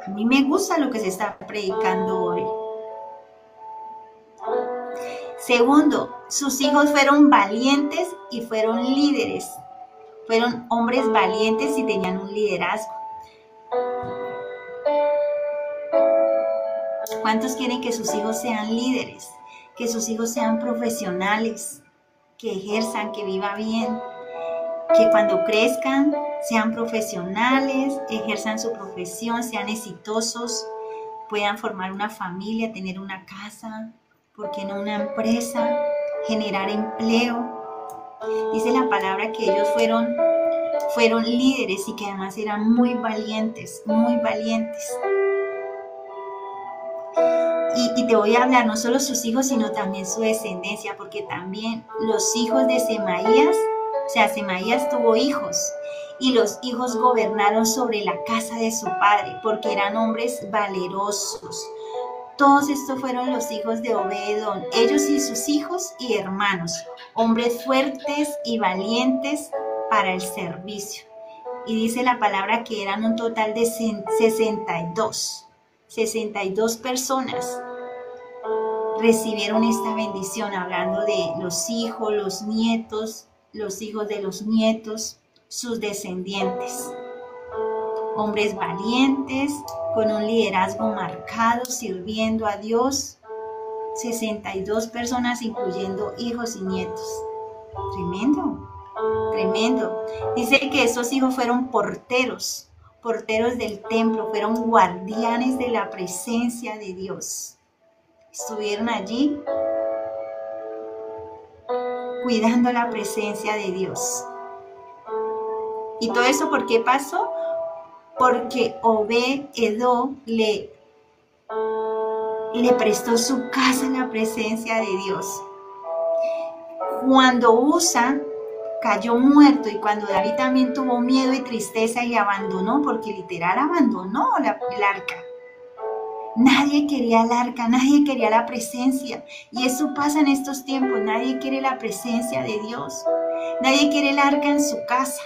A mí me gusta lo que se está predicando hoy. Segundo, sus hijos fueron valientes y fueron líderes. Fueron hombres valientes y tenían un liderazgo. ¿Cuántos quieren que sus hijos sean líderes? Que sus hijos sean profesionales, que ejerzan, que vivan bien, que cuando crezcan sean profesionales, ejerzan su profesión, sean exitosos, puedan formar una familia, tener una casa, ¿por qué no una empresa? Generar empleo. Dice la palabra que ellos fueron líderes y que además eran muy valientes, muy valientes. Y te voy a hablar no solo sus hijos, sino también su descendencia, porque también los hijos de Semaías, o sea, Semaías tuvo hijos, y los hijos gobernaron sobre la casa de su padre, porque eran hombres valerosos. Todos estos fueron los hijos de Obed-edom, ellos y sus hijos y hermanos, hombres fuertes y valientes para el servicio. Y dice la palabra que eran un total de 62 personas recibieron esta bendición, hablando de los hijos, los nietos, los hijos de los nietos, sus descendientes. Hombres valientes, con un liderazgo marcado, sirviendo a Dios. 62 personas, incluyendo hijos y nietos. Tremendo, tremendo. Dice que esos hijos fueron porteros del templo, fueron guardianes de la presencia de Dios. Estuvieron allí cuidando la presencia de Dios. ¿Y todo eso por qué pasó? Porque Obed-edom le prestó su casa a la presencia de Dios. Cuando Usa cayó muerto y cuando David también tuvo miedo y tristeza y abandonó, porque literal abandonó el arca. Nadie quería el arca, nadie quería la presencia. Y eso pasa en estos tiempos, nadie quiere la presencia de Dios. Nadie quiere el arca en su casa.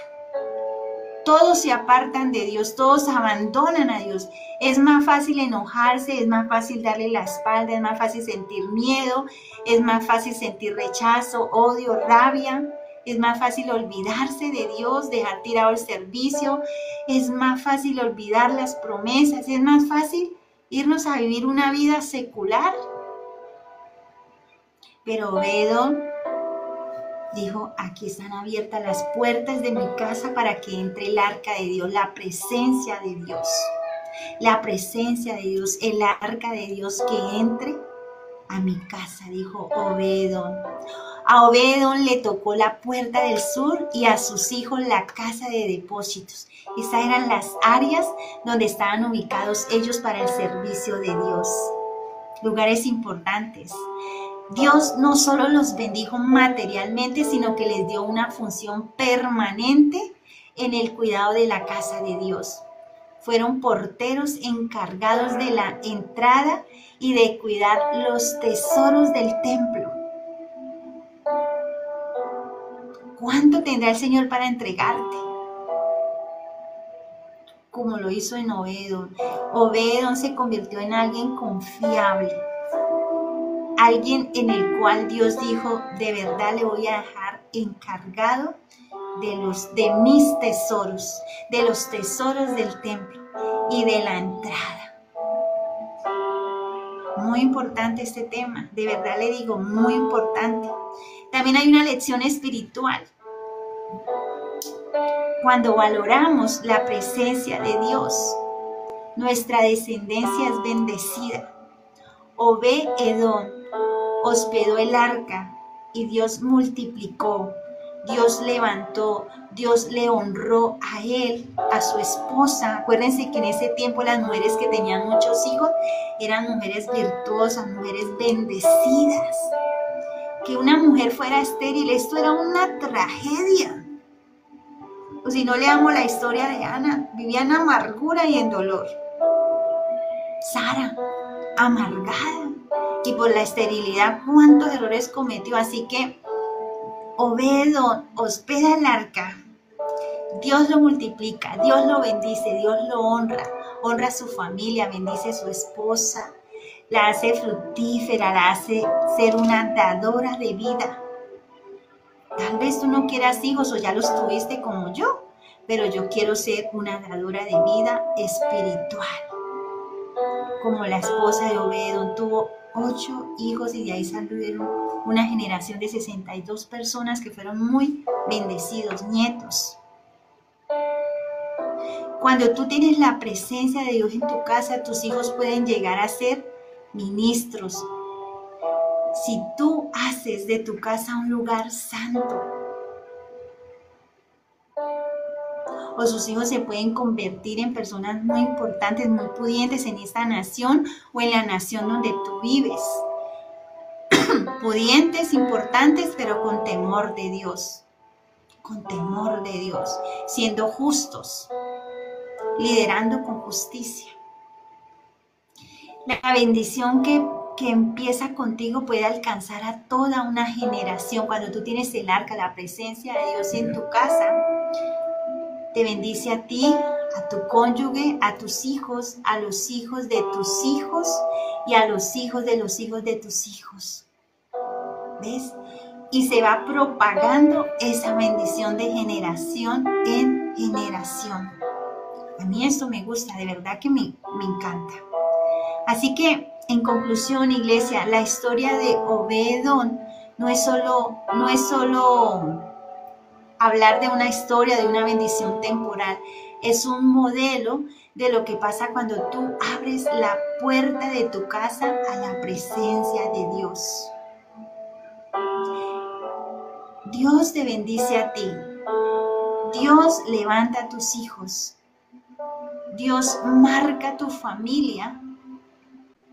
Todos se apartan de Dios, todos abandonan a Dios. Es más fácil enojarse, es más fácil darle la espalda, es más fácil sentir miedo, es más fácil sentir rechazo, odio, rabia. Es más fácil olvidarse de Dios, dejar tirado el servicio. Es más fácil olvidar las promesas. Es más fácil irnos a vivir una vida secular. Pero Obed-edom dijo, aquí están abiertas las puertas de mi casa para que entre el arca de Dios, la presencia de Dios. La presencia de Dios, el arca de Dios que entre a mi casa, dijo Obed-edom. A Obed-edom le tocó la puerta del sur y a sus hijos la casa de depósitos. Esas eran las áreas donde estaban ubicados ellos para el servicio de Dios. Lugares importantes. Dios no solo los bendijo materialmente, sino que les dio una función permanente en el cuidado de la casa de Dios. Fueron porteros encargados de la entrada y de cuidar los tesoros del templo. ¿Cuánto tendrá el Señor para entregarte? Como lo hizo en Obed-edom. Obed-edom se convirtió en alguien confiable. Alguien en el cual Dios dijo, de verdad le voy a dejar encargado de mis tesoros, de los tesoros del templo y de la entrada. Muy importante este tema, de verdad le digo, muy importante. También hay una lección espiritual. Cuando valoramos la presencia de Dios, nuestra descendencia es bendecida. Obed-edom hospedó el arca y Dios multiplicó, Dios levantó, Dios le honró a él, a su esposa. Acuérdense que en ese tiempo las mujeres que tenían muchos hijos eran mujeres virtuosas, mujeres bendecidas. Que una mujer fuera estéril, esto era una tragedia. O si no leamos la historia de Ana, vivía en amargura y en dolor. Sara, amargada, y por la esterilidad cuántos errores cometió. Así que Obed-edom hospeda el arca. Dios lo multiplica, Dios lo bendice, Dios lo honra a su familia, bendice a su esposa, la hace fructífera, la hace ser una dadora de vida. Tal vez tú no quieras hijos o ya los tuviste como yo, pero yo quiero ser una dadora de vida espiritual. Como la esposa de Obed-edom tuvo 8 hijos y de ahí salieron una generación de 62 personas que fueron muy bendecidos, nietos. Cuando tú tienes la presencia de Dios en tu casa, tus hijos pueden llegar a ser ministros. Si tú haces de tu casa un lugar santo, o sus hijos se pueden convertir en personas muy importantes, muy pudientes en esta nación o en la nación donde tú vives. Pudientes, importantes, pero con temor de Dios. Con temor de Dios, siendo justos, liderando con justicia. La bendición que empieza contigo puede alcanzar a toda una generación. Cuando tú tienes el arca, la presencia de Dios en tu casa, te bendice a ti, a tu cónyuge, a tus hijos, a los hijos de tus hijos y a los hijos de los hijos de tus hijos. ¿Ves? Y se va propagando esa bendición de generación en generación. A mí esto me gusta, de verdad que me encanta. Así que, en conclusión, iglesia, la historia de Obed-edom no es solo hablar de una historia, de una bendición temporal. Es un modelo de lo que pasa cuando tú abres la puerta de tu casa a la presencia de Dios. Dios te bendice a ti. Dios levanta a tus hijos. Dios marca tu familia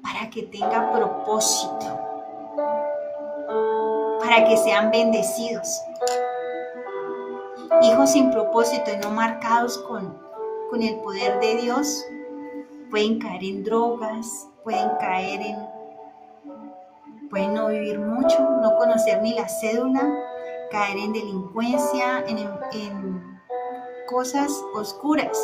para que tenga propósito, para que sean bendecidos. Hijos sin propósito y no marcados con el poder de Dios pueden caer en drogas, pueden no vivir mucho, no conocer ni la cédula, caer en delincuencia, en cosas oscuras.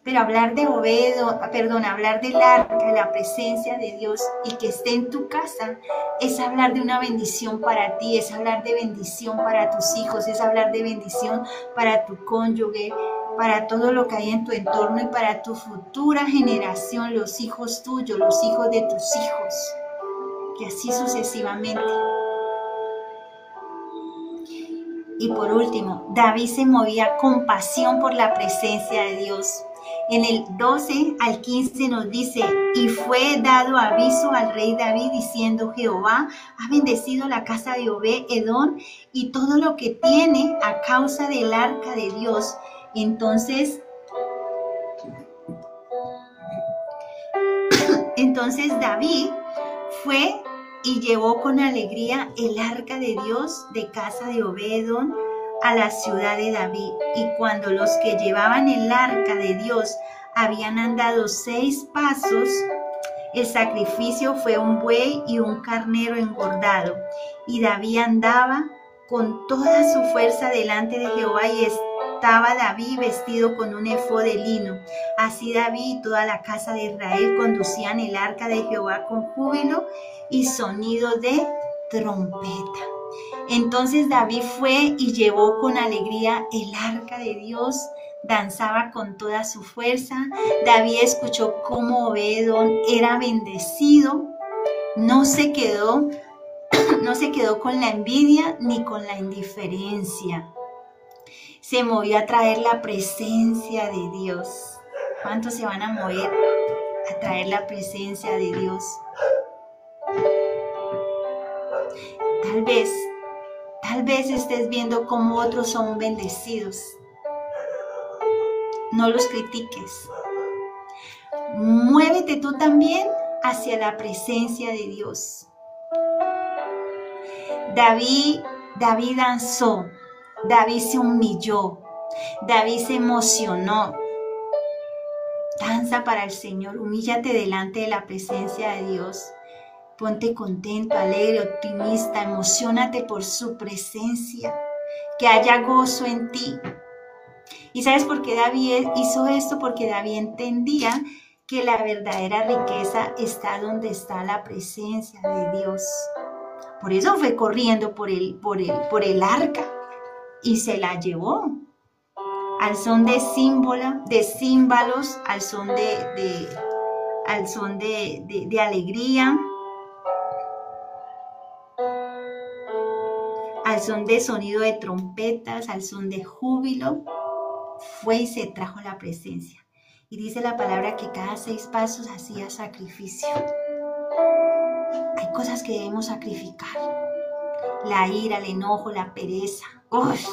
Pero hablar de hablar del arca, de la presencia de Dios y que esté en tu casa, es hablar de una bendición para ti, es hablar de bendición para tus hijos, es hablar de bendición para tu cónyuge, para todo lo que hay en tu entorno y para tu futura generación, los hijos tuyos, los hijos de tus hijos, y así sucesivamente. Y por último, David se movía con pasión por la presencia de Dios. En el 12 al 15 nos dice: y fue dado aviso al rey David diciendo: Jehová ha bendecido la casa de Obed-edom y todo lo que tiene a causa del arca de Dios. Entonces David fue y llevó con alegría el arca de Dios de casa de Obed-edom a la ciudad de David. Y cuando los que llevaban el arca de Dios habían andado 6 pasos, el sacrificio fue un buey y un carnero engordado. Y David andaba con toda su fuerza delante de Jehová, y estaba David vestido con un efod de lino. Así David y toda la casa de Israel conducían el arca de Jehová con júbilo y sonido de trompeta. Entonces David fue y llevó con alegría el arca de Dios, danzaba con toda su fuerza. David escuchó cómo Obed-edom era bendecido, no se quedó con la envidia ni con la indiferencia. Se movió a traer la presencia de Dios. ¿Cuántos se van a mover a traer la presencia de Dios? Tal vez estés viendo cómo otros son bendecidos. No los critiques. Muévete tú también hacia la presencia de Dios. David danzó, David se humilló, David se emocionó. Danza para el Señor, humíllate delante de la presencia de Dios. Ponte contento, alegre, optimista, emocionate por su presencia, que haya gozo en ti. ¿Y sabes por qué David hizo esto? Porque David entendía que la verdadera riqueza está donde está la presencia de Dios. Por eso fue corriendo por el arca y se la llevó. Al son de címbalos, al son de alegría, al son de sonido de trompetas, al son de júbilo, fue y se trajo la presencia. Y dice la palabra que cada 6 pasos hacía sacrificio. Hay cosas que debemos sacrificar. La ira, el enojo, la pereza. ¡Uf!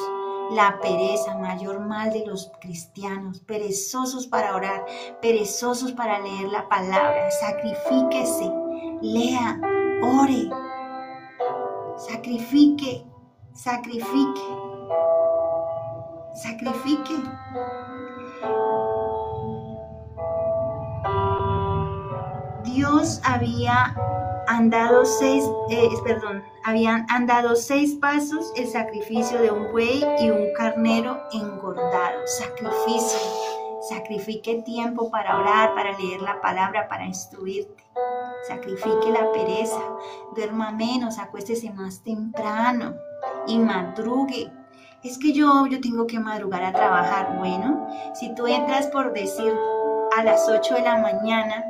La pereza, mayor mal de los cristianos. Perezosos para orar, perezosos para leer la palabra. Sacrifíquese, lea, ore. Sacrifique. Dios habían andado 6 pasos el sacrificio de un buey y un carnero engordado. Sacrifique tiempo para orar, para leer la palabra, para instruirte. Sacrifique la pereza, duerma menos, acuéstese más temprano y madrugue. Es que yo tengo que madrugar a trabajar. Bueno, si tú entras por decir a las 8 de la mañana,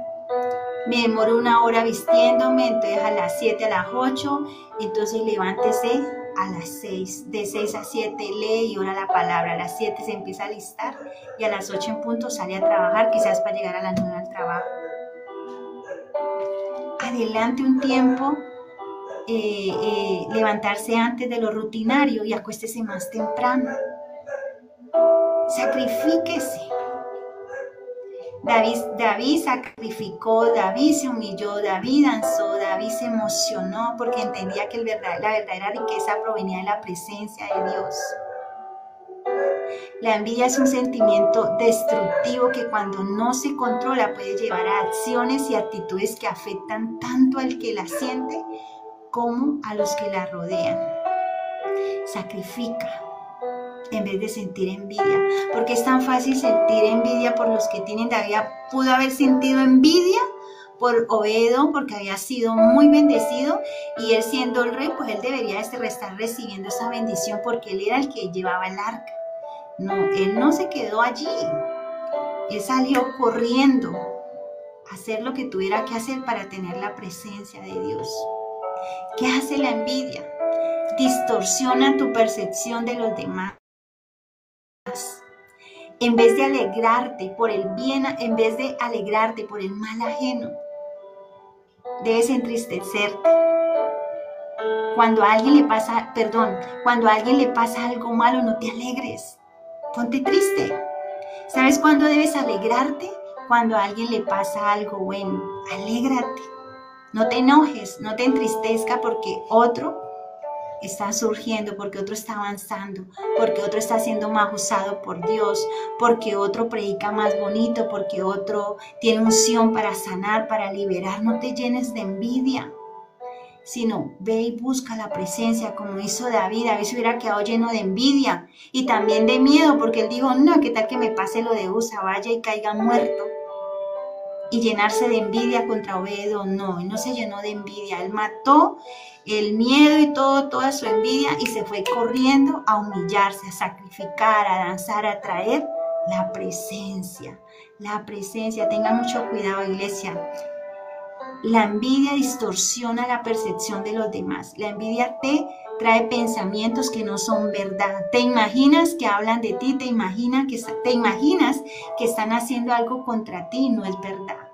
me demoro 1 hora vistiéndome, entonces a las 7, a las 8, entonces levántese a las 6, de 6 a 7 lee y ora la palabra, a las 7 se empieza a listar y a las 8 en punto sale a trabajar, quizás para llegar a las 9 al trabajo. Adelante un tiempo, levantarse antes de lo rutinario y acuéstese más temprano. Sacrifíquese. David sacrificó, David se humilló, David danzó, David se emocionó porque entendía que la verdadera riqueza provenía de la presencia de Dios. La envidia es un sentimiento destructivo que cuando no se controla puede llevar a acciones y actitudes que afectan tanto al que la siente como a los que la rodean. Sacrifica en vez de sentir envidia, porque es tan fácil sentir envidia por los que tienen. David pudo haber sentido envidia por Obed, porque había sido muy bendecido, y él siendo el rey, pues él debería estar recibiendo esa bendición porque él era el que llevaba el arca. No, él no se quedó allí, él salió corriendo a hacer lo que tuviera que hacer para tener la presencia de Dios. ¿Qué hace la envidia? Distorsiona tu percepción de los demás. En vez de alegrarte por el bien, en vez de alegrarte por el mal ajeno, debes entristecerte. Cuando a alguien le pasa algo malo, no te alegres. Ponte triste. ¿Sabes cuándo debes alegrarte? Cuando a alguien le pasa algo bueno. Alégrate. No te enojes, no te entristezca porque otro está surgiendo, porque otro está avanzando, porque otro está siendo más usado por Dios, porque otro predica más bonito, porque otro tiene unción para sanar, para liberar. No te llenes de envidia, sino ve y busca la presencia como hizo David. David se hubiera quedado lleno de envidia y también de miedo, porque él dijo, no, ¿qué tal que me pase lo de Usa, vaya y caiga muerto? Y llenarse de envidia contra Obed. No, él no se llenó de envidia, él mató el miedo y toda su envidia y se fue corriendo a humillarse, a sacrificar, a danzar, a traer la presencia. La presencia, tenga mucho cuidado, iglesia. La envidia distorsiona la percepción de los demás. La envidia te trae pensamientos que no son verdad. Te imaginas que hablan de ti, te imaginas que están haciendo algo contra ti, no es verdad.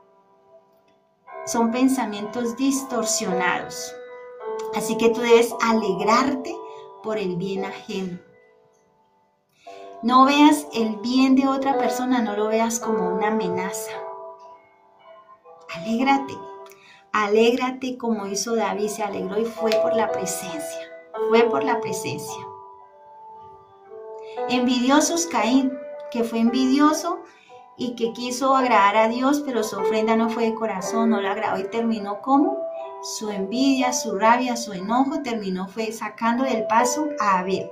Son pensamientos distorsionados. Así que tú debes alegrarte por el bien ajeno. No veas el bien de otra persona, no lo veas como una amenaza. Alégrate. Alégrate como hizo David, se alegró y fue por la presencia. Fue por la presencia. Envidiosos Caín, que fue envidioso y que quiso agradar a Dios, pero su ofrenda no fue de corazón, no le agradó y terminó como su envidia, su rabia, su enojo, terminó fue sacando del paso a Abel.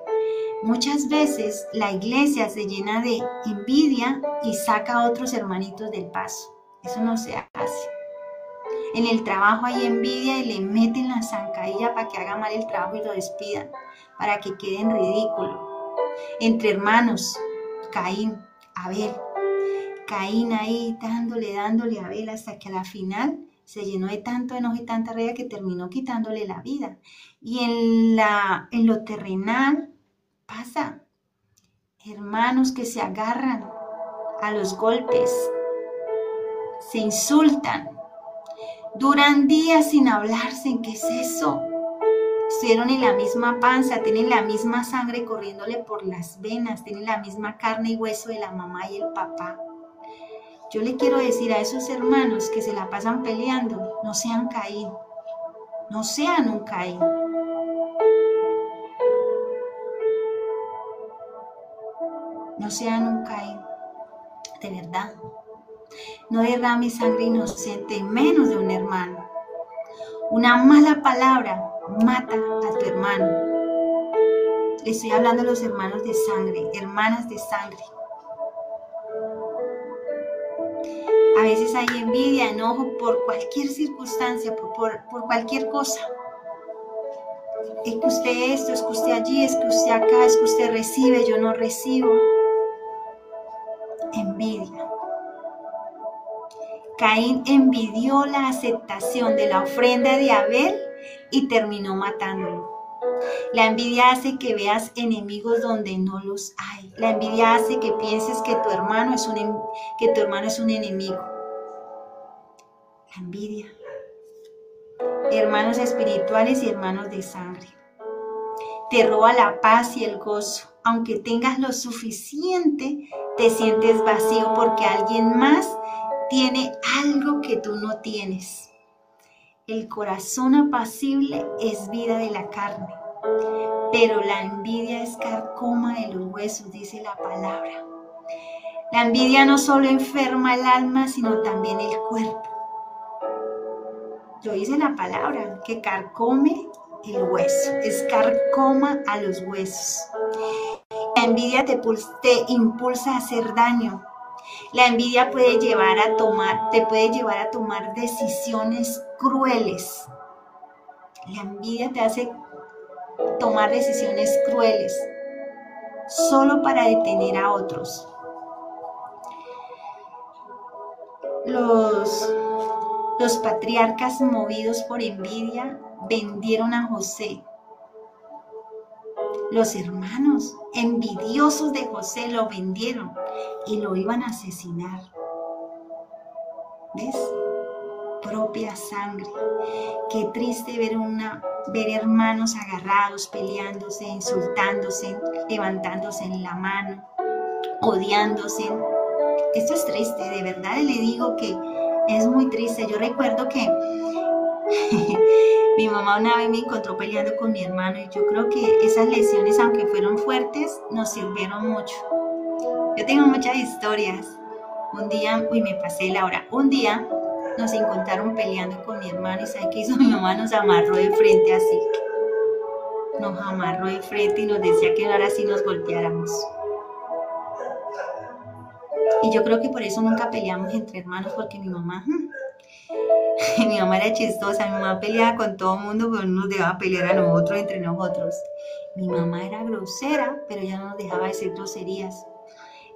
Muchas veces la iglesia se llena de envidia y saca a otros hermanitos del paso. Eso no se hace. En el trabajo hay envidia y le meten la zancadilla para que haga mal el trabajo y lo despidan, para que quede en ridículo. Entre hermanos, Caín, Abel. Caín ahí dándole a Abel hasta que a la final se llenó de tanto enojo y tanta rabia que terminó quitándole la vida. Y en lo terrenal pasa. Hermanos que se agarran a los golpes, se insultan, duran días sin hablarse. ¿Qué es eso? Estuvieron en la misma panza, tienen la misma sangre corriéndole por las venas, tienen la misma carne y hueso de la mamá y el papá. Yo le quiero decir a esos hermanos que se la pasan peleando, no sean Caín, no sean un Caín. No sean un Caín, de verdad. No derrame sangre inocente, menos de un hermano. Una mala palabra mata a tu hermano. Le estoy hablando a los hermanos de sangre, hermanas de sangre. A veces hay envidia, enojo por cualquier circunstancia, por cualquier cosa. Es que usted esto, es que usted allí, es que usted acá, es que usted recibe, yo no recibo. Envidia. Caín envidió la aceptación de la ofrenda de Abel y terminó matándolo. La envidia hace que veas enemigos donde no los hay. La envidia hace que pienses que tu hermano es un enemigo. La envidia. Hermanos espirituales y hermanos de sangre. Te roba la paz y el gozo. Aunque tengas lo suficiente, te sientes vacío porque alguien más tiene algo que tú no tienes. El corazón apacible es vida de la carne, pero la envidia es carcoma de los huesos, dice la palabra. La envidia no solo enferma el alma, sino también el cuerpo. Lo dice la palabra, que carcome el hueso, es carcoma a los huesos. La envidia te impulsa a hacer daño. La envidia te puede llevar a tomar decisiones crueles. La envidia te hace tomar decisiones crueles solo para detener a otros. Los patriarcas movidos por envidia vendieron a José. Los hermanos envidiosos de José lo vendieron y lo iban a asesinar. ¿Ves? Propia sangre. Qué triste ver hermanos agarrados, peleándose, insultándose, levantándose en la mano, odiándose. Esto es triste, de verdad le digo que es muy triste. Yo recuerdo que mi mamá una vez me encontró peleando con mi hermano y yo creo que esas lesiones, aunque fueron fuertes, nos sirvieron mucho. Yo tengo muchas historias. Un día, me pasé la hora. Un día nos encontraron peleando con mi hermano y ¿sabe qué hizo mi mamá? Nos amarró de frente así. Nos amarró de frente y nos decía que ahora sí nos golpeáramos. Y yo creo que por eso nunca peleamos entre hermanos, porque mi mamá era chistosa. Mi mamá peleaba con todo el mundo, pero no nos dejaba pelear a nosotros, entre nosotros. Mi mamá era grosera, pero ella no nos dejaba decir groserías.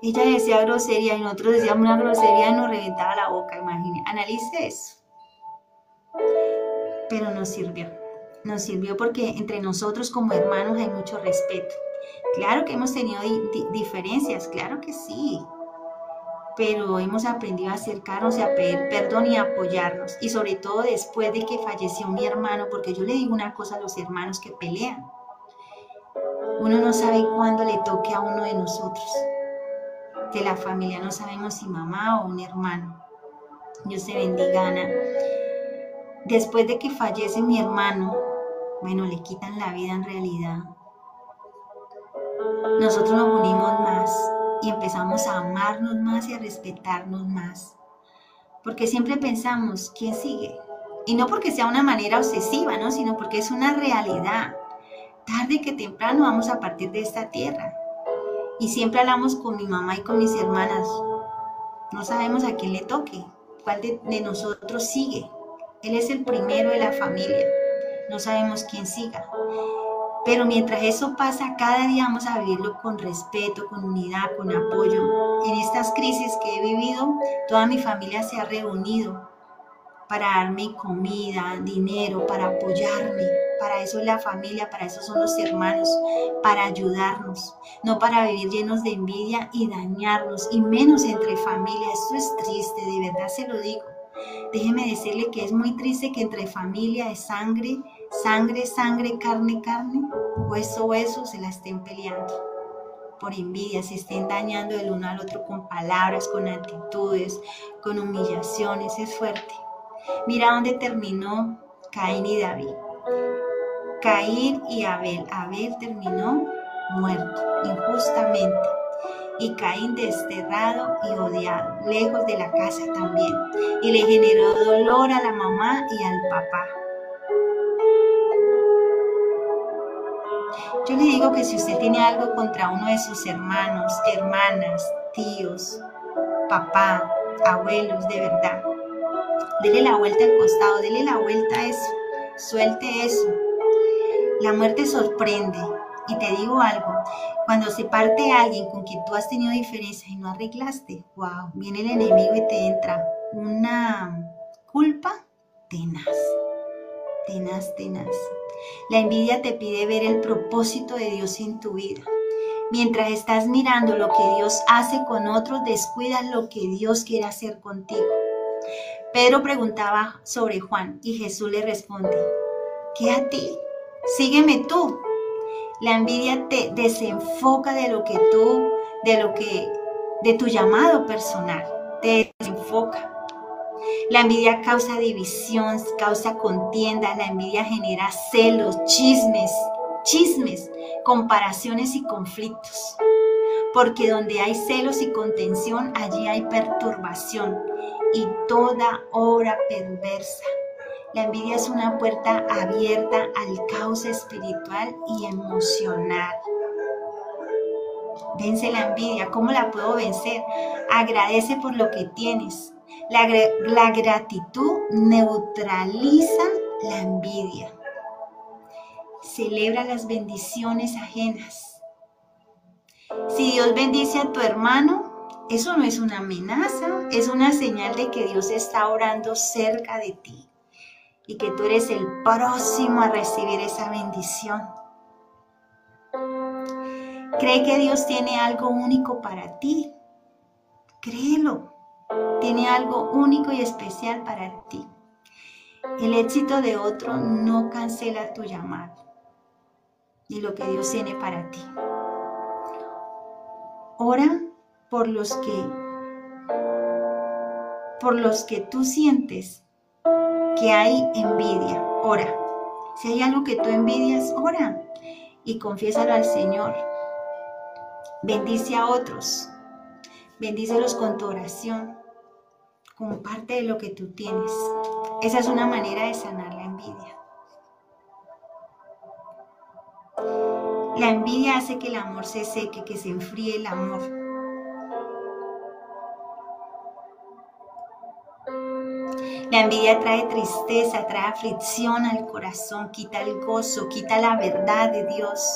Ella decía grosería y nosotros decíamos una grosería y nos reventaba la boca, imagínate. Analice eso. Pero nos sirvió porque entre nosotros como hermanos hay mucho respeto. Claro que hemos tenido diferencias, claro que sí. Pero hemos aprendido a acercarnos y a pedir perdón y a apoyarnos. Y sobre todo después de que falleció mi hermano, porque yo le digo una cosa a los hermanos que pelean. Uno no sabe cuándo le toque a uno de nosotros. De la familia no sabemos si mamá o un hermano. Dios te bendiga, Ana. Después de que fallece mi hermano, le quitan la vida en realidad. Nosotros nos unimos más y empezamos a amarnos más y a respetarnos más. Porque siempre pensamos, ¿quién sigue? Y no porque sea una manera obsesiva, ¿no? Sino porque es una realidad. Tarde que temprano vamos a partir de esta tierra. Y siempre hablamos con mi mamá y con mis hermanas. No sabemos a quién le toque, cuál de nosotros sigue. Él es el primero de la familia. No sabemos quién siga. Pero mientras eso pasa, cada día vamos a vivirlo con respeto, con unidad, con apoyo. En estas crisis que he vivido, toda mi familia se ha reunido para darme comida, dinero, para apoyarme. Para eso es la familia, para eso son los hermanos, para ayudarnos, no para vivir llenos de envidia y dañarnos, y menos entre familia. Esto es triste, de verdad se lo digo. Déjeme decirle que es muy triste que entre familia es sangre, carne, hueso, se la estén peleando por envidia, se estén dañando el uno al otro con palabras, con actitudes, con humillaciones. Es fuerte. Mira dónde terminó Caín y David. Caín y Abel. Abel terminó muerto injustamente. Y Caín desterrado y odiado, lejos de la casa también. Y le generó dolor a la mamá y al papá. Yo le digo que si usted tiene algo contra uno de sus hermanos, hermanas, tíos, papá, abuelos, de verdad, dele la vuelta al costado, dele la vuelta a eso, suelte eso. La muerte sorprende. Y te digo algo, cuando se parte alguien con quien tú has tenido diferencias y no arreglaste, wow, viene el enemigo y te entra una culpa tenaz. La envidia te pide ver el propósito de Dios en tu vida. Mientras estás mirando lo que Dios hace con otros, descuidas lo que Dios quiere hacer contigo. Pedro preguntaba sobre Juan y Jesús le responde, ¿qué a ti? Sígueme tú. La envidia te desenfoca de tu llamado personal, te desenfoca. La envidia causa división, causa contienda, la envidia genera celos, chismes, comparaciones y conflictos. Porque donde hay celos y contención, allí hay perturbación y toda obra perversa. La envidia es una puerta abierta al caos espiritual y emocional. Vence la envidia. ¿Cómo la puedo vencer? Agradece por lo que tienes. La gratitud neutraliza la envidia. Celebra las bendiciones ajenas. Si Dios bendice a tu hermano, eso no es una amenaza, es una señal de que Dios está orando cerca de ti. Y que tú eres el próximo a recibir esa bendición. Cree que Dios tiene algo único para ti. Créelo. Tiene algo único y especial para ti. El éxito de otro no cancela tu llamado ni lo que Dios tiene para ti. Ora por los que tú sientes que hay envidia. Ora. Si hay algo que tú envidias, ora y confiésalo al Señor. Bendice a otros. Bendícelos con tu oración. Comparte de lo que tú tienes. Esa es una manera de sanar la envidia. La envidia hace que el amor se seque, que se enfríe el amor. La envidia trae tristeza, trae aflicción al corazón, quita el gozo, quita la verdad de Dios.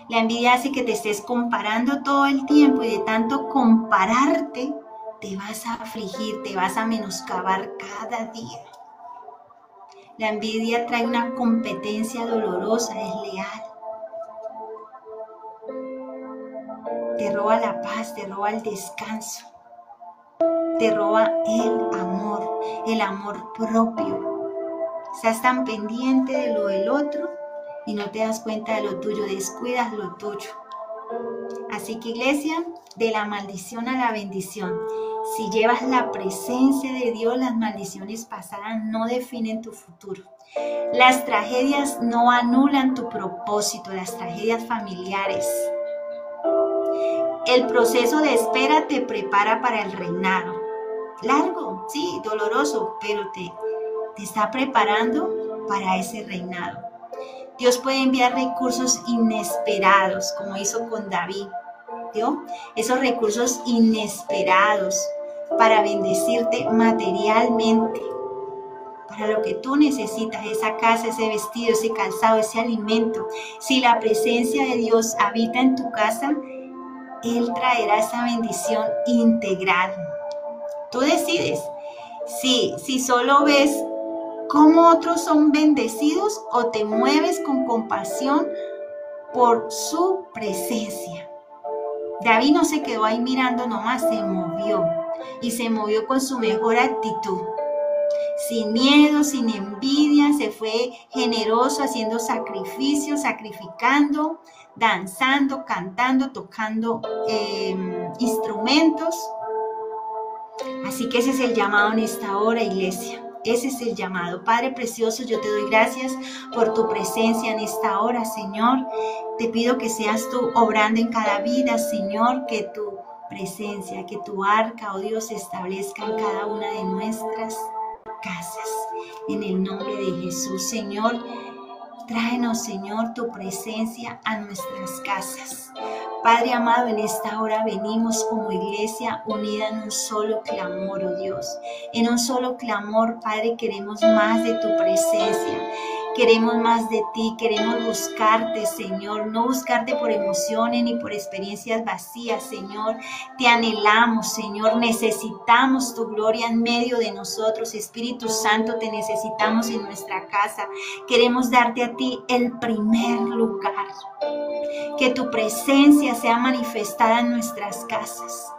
La envidia hace que te estés comparando todo el tiempo y de tanto compararte te vas a afligir, te vas a menoscabar cada día. La envidia trae una competencia dolorosa, desleal. Te roba la paz, te roba el descanso. Te roba el amor propio. Estás tan pendiente de lo del otro y no te das cuenta de lo tuyo, descuidas lo tuyo. Así que iglesia, de la maldición a la bendición. Si llevas la presencia de Dios, las maldiciones pasadas no definen tu futuro. Las tragedias no anulan tu propósito, las tragedias familiares. El proceso de espera te prepara para el reinado. Largo, sí, doloroso, pero te está preparando para ese reinado. Dios puede enviar recursos inesperados, como hizo con David. ¿Vio? Esos recursos inesperados para bendecirte materialmente, para lo que tú necesitas, esa casa, ese vestido, ese calzado, ese alimento. Si la presencia de Dios habita en tu casa, Él traerá esa bendición integral. Tú decides si solo ves cómo otros son bendecidos o te mueves con compasión por su presencia. David no se quedó ahí mirando nomás, se movió. Y se movió con su mejor actitud. Sin miedo, sin envidia, se fue generoso haciendo sacrificios, sacrificando, danzando, cantando, tocando instrumentos. Así que ese es el llamado en esta hora, iglesia. Ese es el llamado. Padre precioso, yo te doy gracias por tu presencia en esta hora, Señor. Te pido que seas tú obrando en cada vida, Señor, que tu presencia, que tu arca, oh Dios, se establezca en cada una de nuestras casas. En el nombre de Jesús, Señor, tráenos, Señor, tu presencia a nuestras casas. Padre amado, en esta hora venimos como iglesia unida en un solo clamor, oh Dios. En un solo clamor, Padre, queremos más de tu presencia. Queremos más de ti, queremos buscarte, Señor, no buscarte por emociones ni por experiencias vacías, Señor. Te anhelamos, Señor, necesitamos tu gloria en medio de nosotros. Espíritu Santo, te necesitamos en nuestra casa. Queremos darte a ti el primer lugar. Que tu presencia sea manifestada en nuestras casas.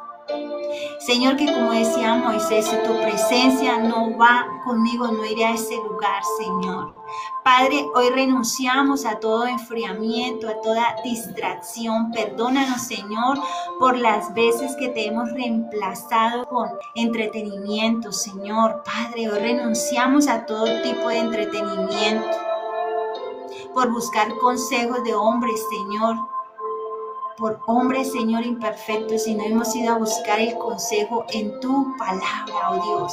Señor, que como decía Moisés, si tu presencia no va conmigo, no iré a ese lugar, Señor. Padre, hoy renunciamos a todo enfriamiento, a toda distracción. Perdónanos, Señor, por las veces que te hemos reemplazado con entretenimiento, Señor. Padre, hoy renunciamos a todo tipo de entretenimiento, por buscar consejos de hombres, Señor. Por hombres, Señor, imperfectos, y no hemos ido a buscar el consejo en tu palabra, oh Dios.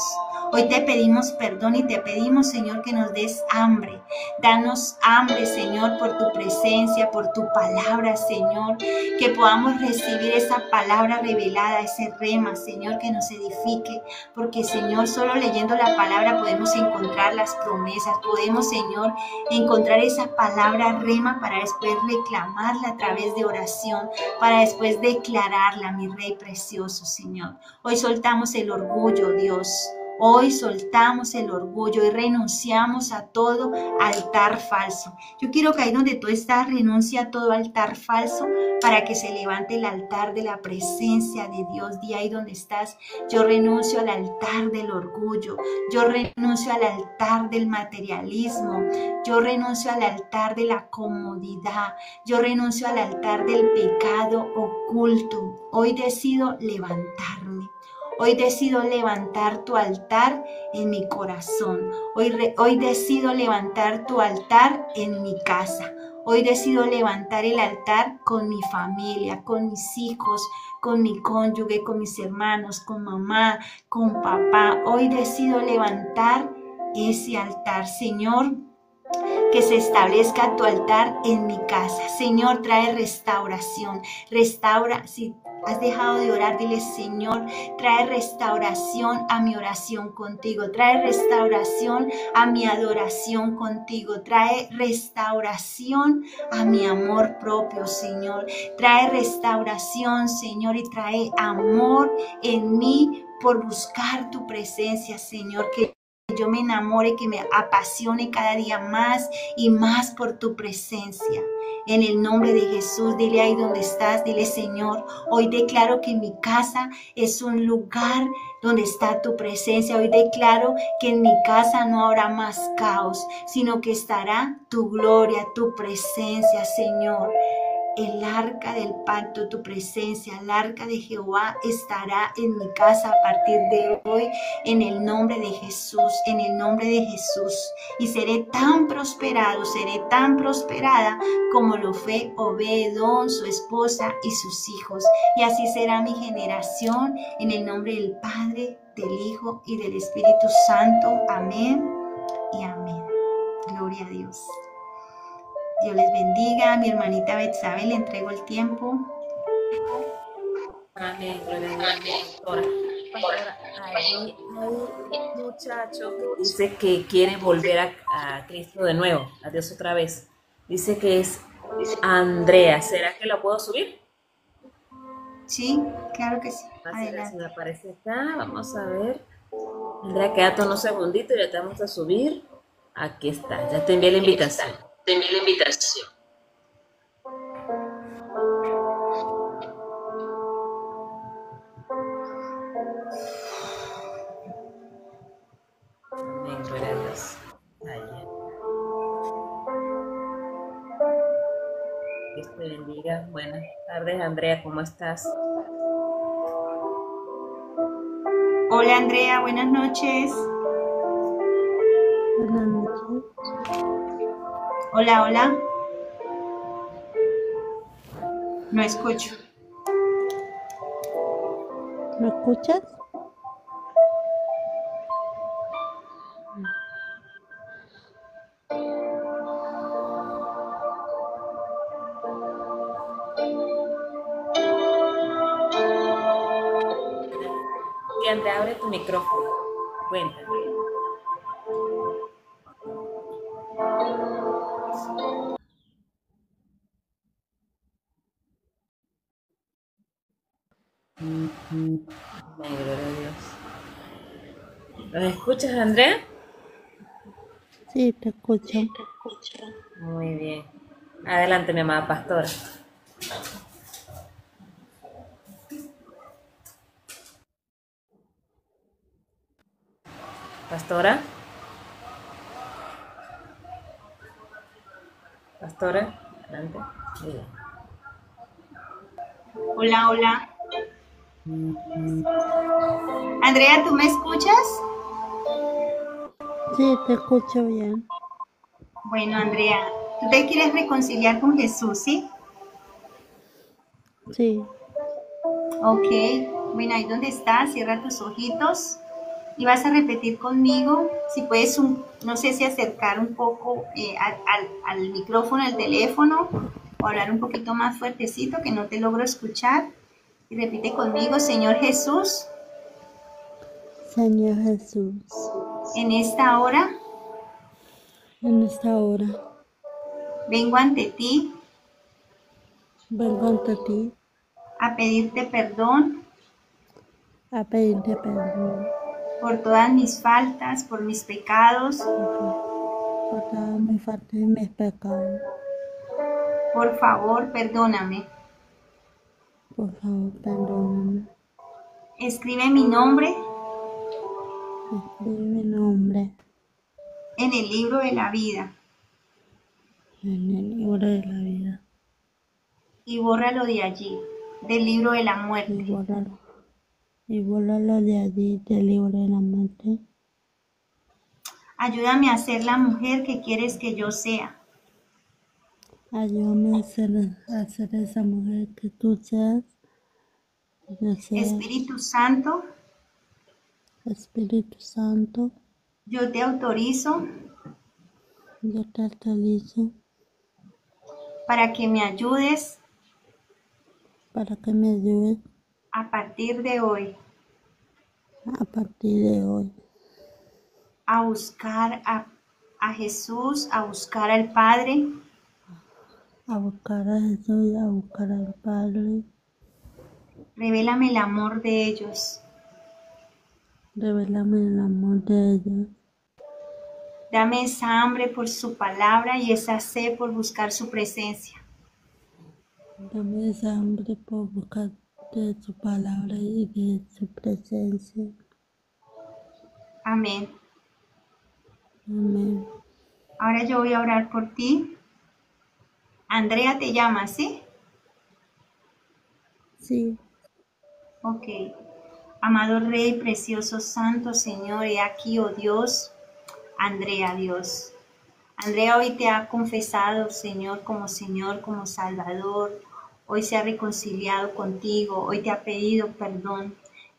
Hoy te pedimos perdón y te pedimos, Señor, que nos des hambre. Danos hambre, Señor, por tu presencia, por tu palabra, Señor. Que podamos recibir esa palabra revelada, ese rema, Señor, que nos edifique. Porque, Señor, solo leyendo la palabra podemos encontrar las promesas. Podemos, Señor, encontrar esa palabra rema para después reclamarla a través de oración, para después declararla, mi Rey precioso, Señor. Hoy soltamos el orgullo, Dios. Hoy soltamos el orgullo y renunciamos a todo altar falso. Yo quiero que ahí donde tú estás, renuncia a todo altar falso para que se levante el altar de la presencia de Dios. Di ahí donde estás, yo renuncio al altar del orgullo. Yo renuncio al altar del materialismo. Yo renuncio al altar de la comodidad. Yo renuncio al altar del pecado oculto. Hoy decido levantarme. Hoy decido levantar tu altar en mi corazón. Hoy decido levantar tu altar en mi casa. Hoy decido levantar el altar con mi familia, con mis hijos, con mi cónyuge, con mis hermanos, con mamá, con papá. Hoy decido levantar ese altar, Señor. Que se establezca tu altar en mi casa. Señor, trae restauración. Restaura, si has dejado de orar, dile, Señor, trae restauración a mi oración contigo. Trae restauración a mi adoración contigo. Trae restauración a mi amor propio, Señor. Trae restauración, Señor, y trae amor en mí por buscar tu presencia, Señor. Que yo me enamore, que me apasione cada día más y más por tu presencia. En el nombre de Jesús, dile ahí donde estás, dile, Señor, hoy declaro que mi casa es un lugar donde está tu presencia. Hoy declaro que en mi casa no habrá más caos, sino que estará tu gloria, tu presencia, Señor. El arca del pacto, tu presencia, el arca de Jehová estará en mi casa a partir de hoy, en el nombre de Jesús, en el nombre de Jesús. Y seré tan prosperado, seré tan prosperada como lo fue Obed-edom, su esposa y sus hijos. Y así será mi generación, en el nombre del Padre, del Hijo y del Espíritu Santo. Amén y amén. Gloria a Dios. Dios les bendiga. Mi hermanita Betsabe, le entrego el tiempo. Amén, gloria a Dios, pastora. Pastora, allí hay un muchacho que dice que quiere volver a Cristo de nuevo, a Dios otra vez. Dice que es Andrea. ¿Será que lo puedo subir? Sí, claro que sí. A ver si Adelante. me aparece acá. Vamos a ver. Andrea, quédate unos segunditos y ya te vamos a subir. Aquí está, ya te envié la invitación. Amén, gloria a Dios. Ahí. Dios te bendiga. Buenas tardes, Andrea, ¿cómo estás? Hola Andrea, buenas noches. Buenas noches. Hola, hola. No escucho. ¿Me escuchas? Sí, Andrea, abre tu micrófono. Cuéntame. Amén, gloria a Dios. ¿Los escuchas, Andrea? Sí, te escucho. Muy bien. Adelante, mi amada pastora. Pastora. Pastora, adelante. Bien. Hola, hola. Andrea, ¿tú me escuchas? Sí, te escucho bien. Bueno, Andrea, tú te quieres reconciliar con Jesús, ¿sí? Sí, Ok. Bueno, ahí donde estás, cierra tus ojitos y vas a repetir conmigo. Si puedes, no sé si acercar un poco al micrófono, al teléfono, o hablar un poquito más fuertecito que no te logro escuchar. Y repite conmigo, Señor Jesús, Señor Jesús, en esta hora en esta hora vengo ante ti vengo ante ti a pedirte perdón a pedirte perdón por todas mis faltas, por mis pecados. por todas mis faltas y mis pecados. Por favor, perdóname. Por favor, perdóname. Escribe mi nombre Escribe mi nombre en el libro de la vida en el libro de la vida y bórralo de allí, del libro de la y muerte. bórralo de allí del libro de la muerte. Ayúdame a ser la mujer que quieres que yo sea. Ayúdame a ser esa mujer que tú seas. Yo sea Espíritu Santo, Espíritu Santo. yo te autorizo Yo te autorizo para que me ayudes para que me ayudes a partir de hoy a partir de hoy a buscar a Jesús, a buscar al Padre, a buscar a Jesús y a buscar al Padre. revélame el amor de ellos, Revélame el amor de ellos. dame esa hambre por su palabra y esa sed por buscar su presencia. Dame esa hambre por buscar de su palabra y de su presencia. Amén. Amén. Ahora yo voy a orar por ti. Andrea te llama, ¿sí? Sí, Ok. Amado Rey, precioso Santo Señor, he aquí, oh Dios, Andrea, Dios. Andrea hoy te ha confesado, Señor, como Salvador. Hoy se ha reconciliado contigo, hoy te ha pedido perdón.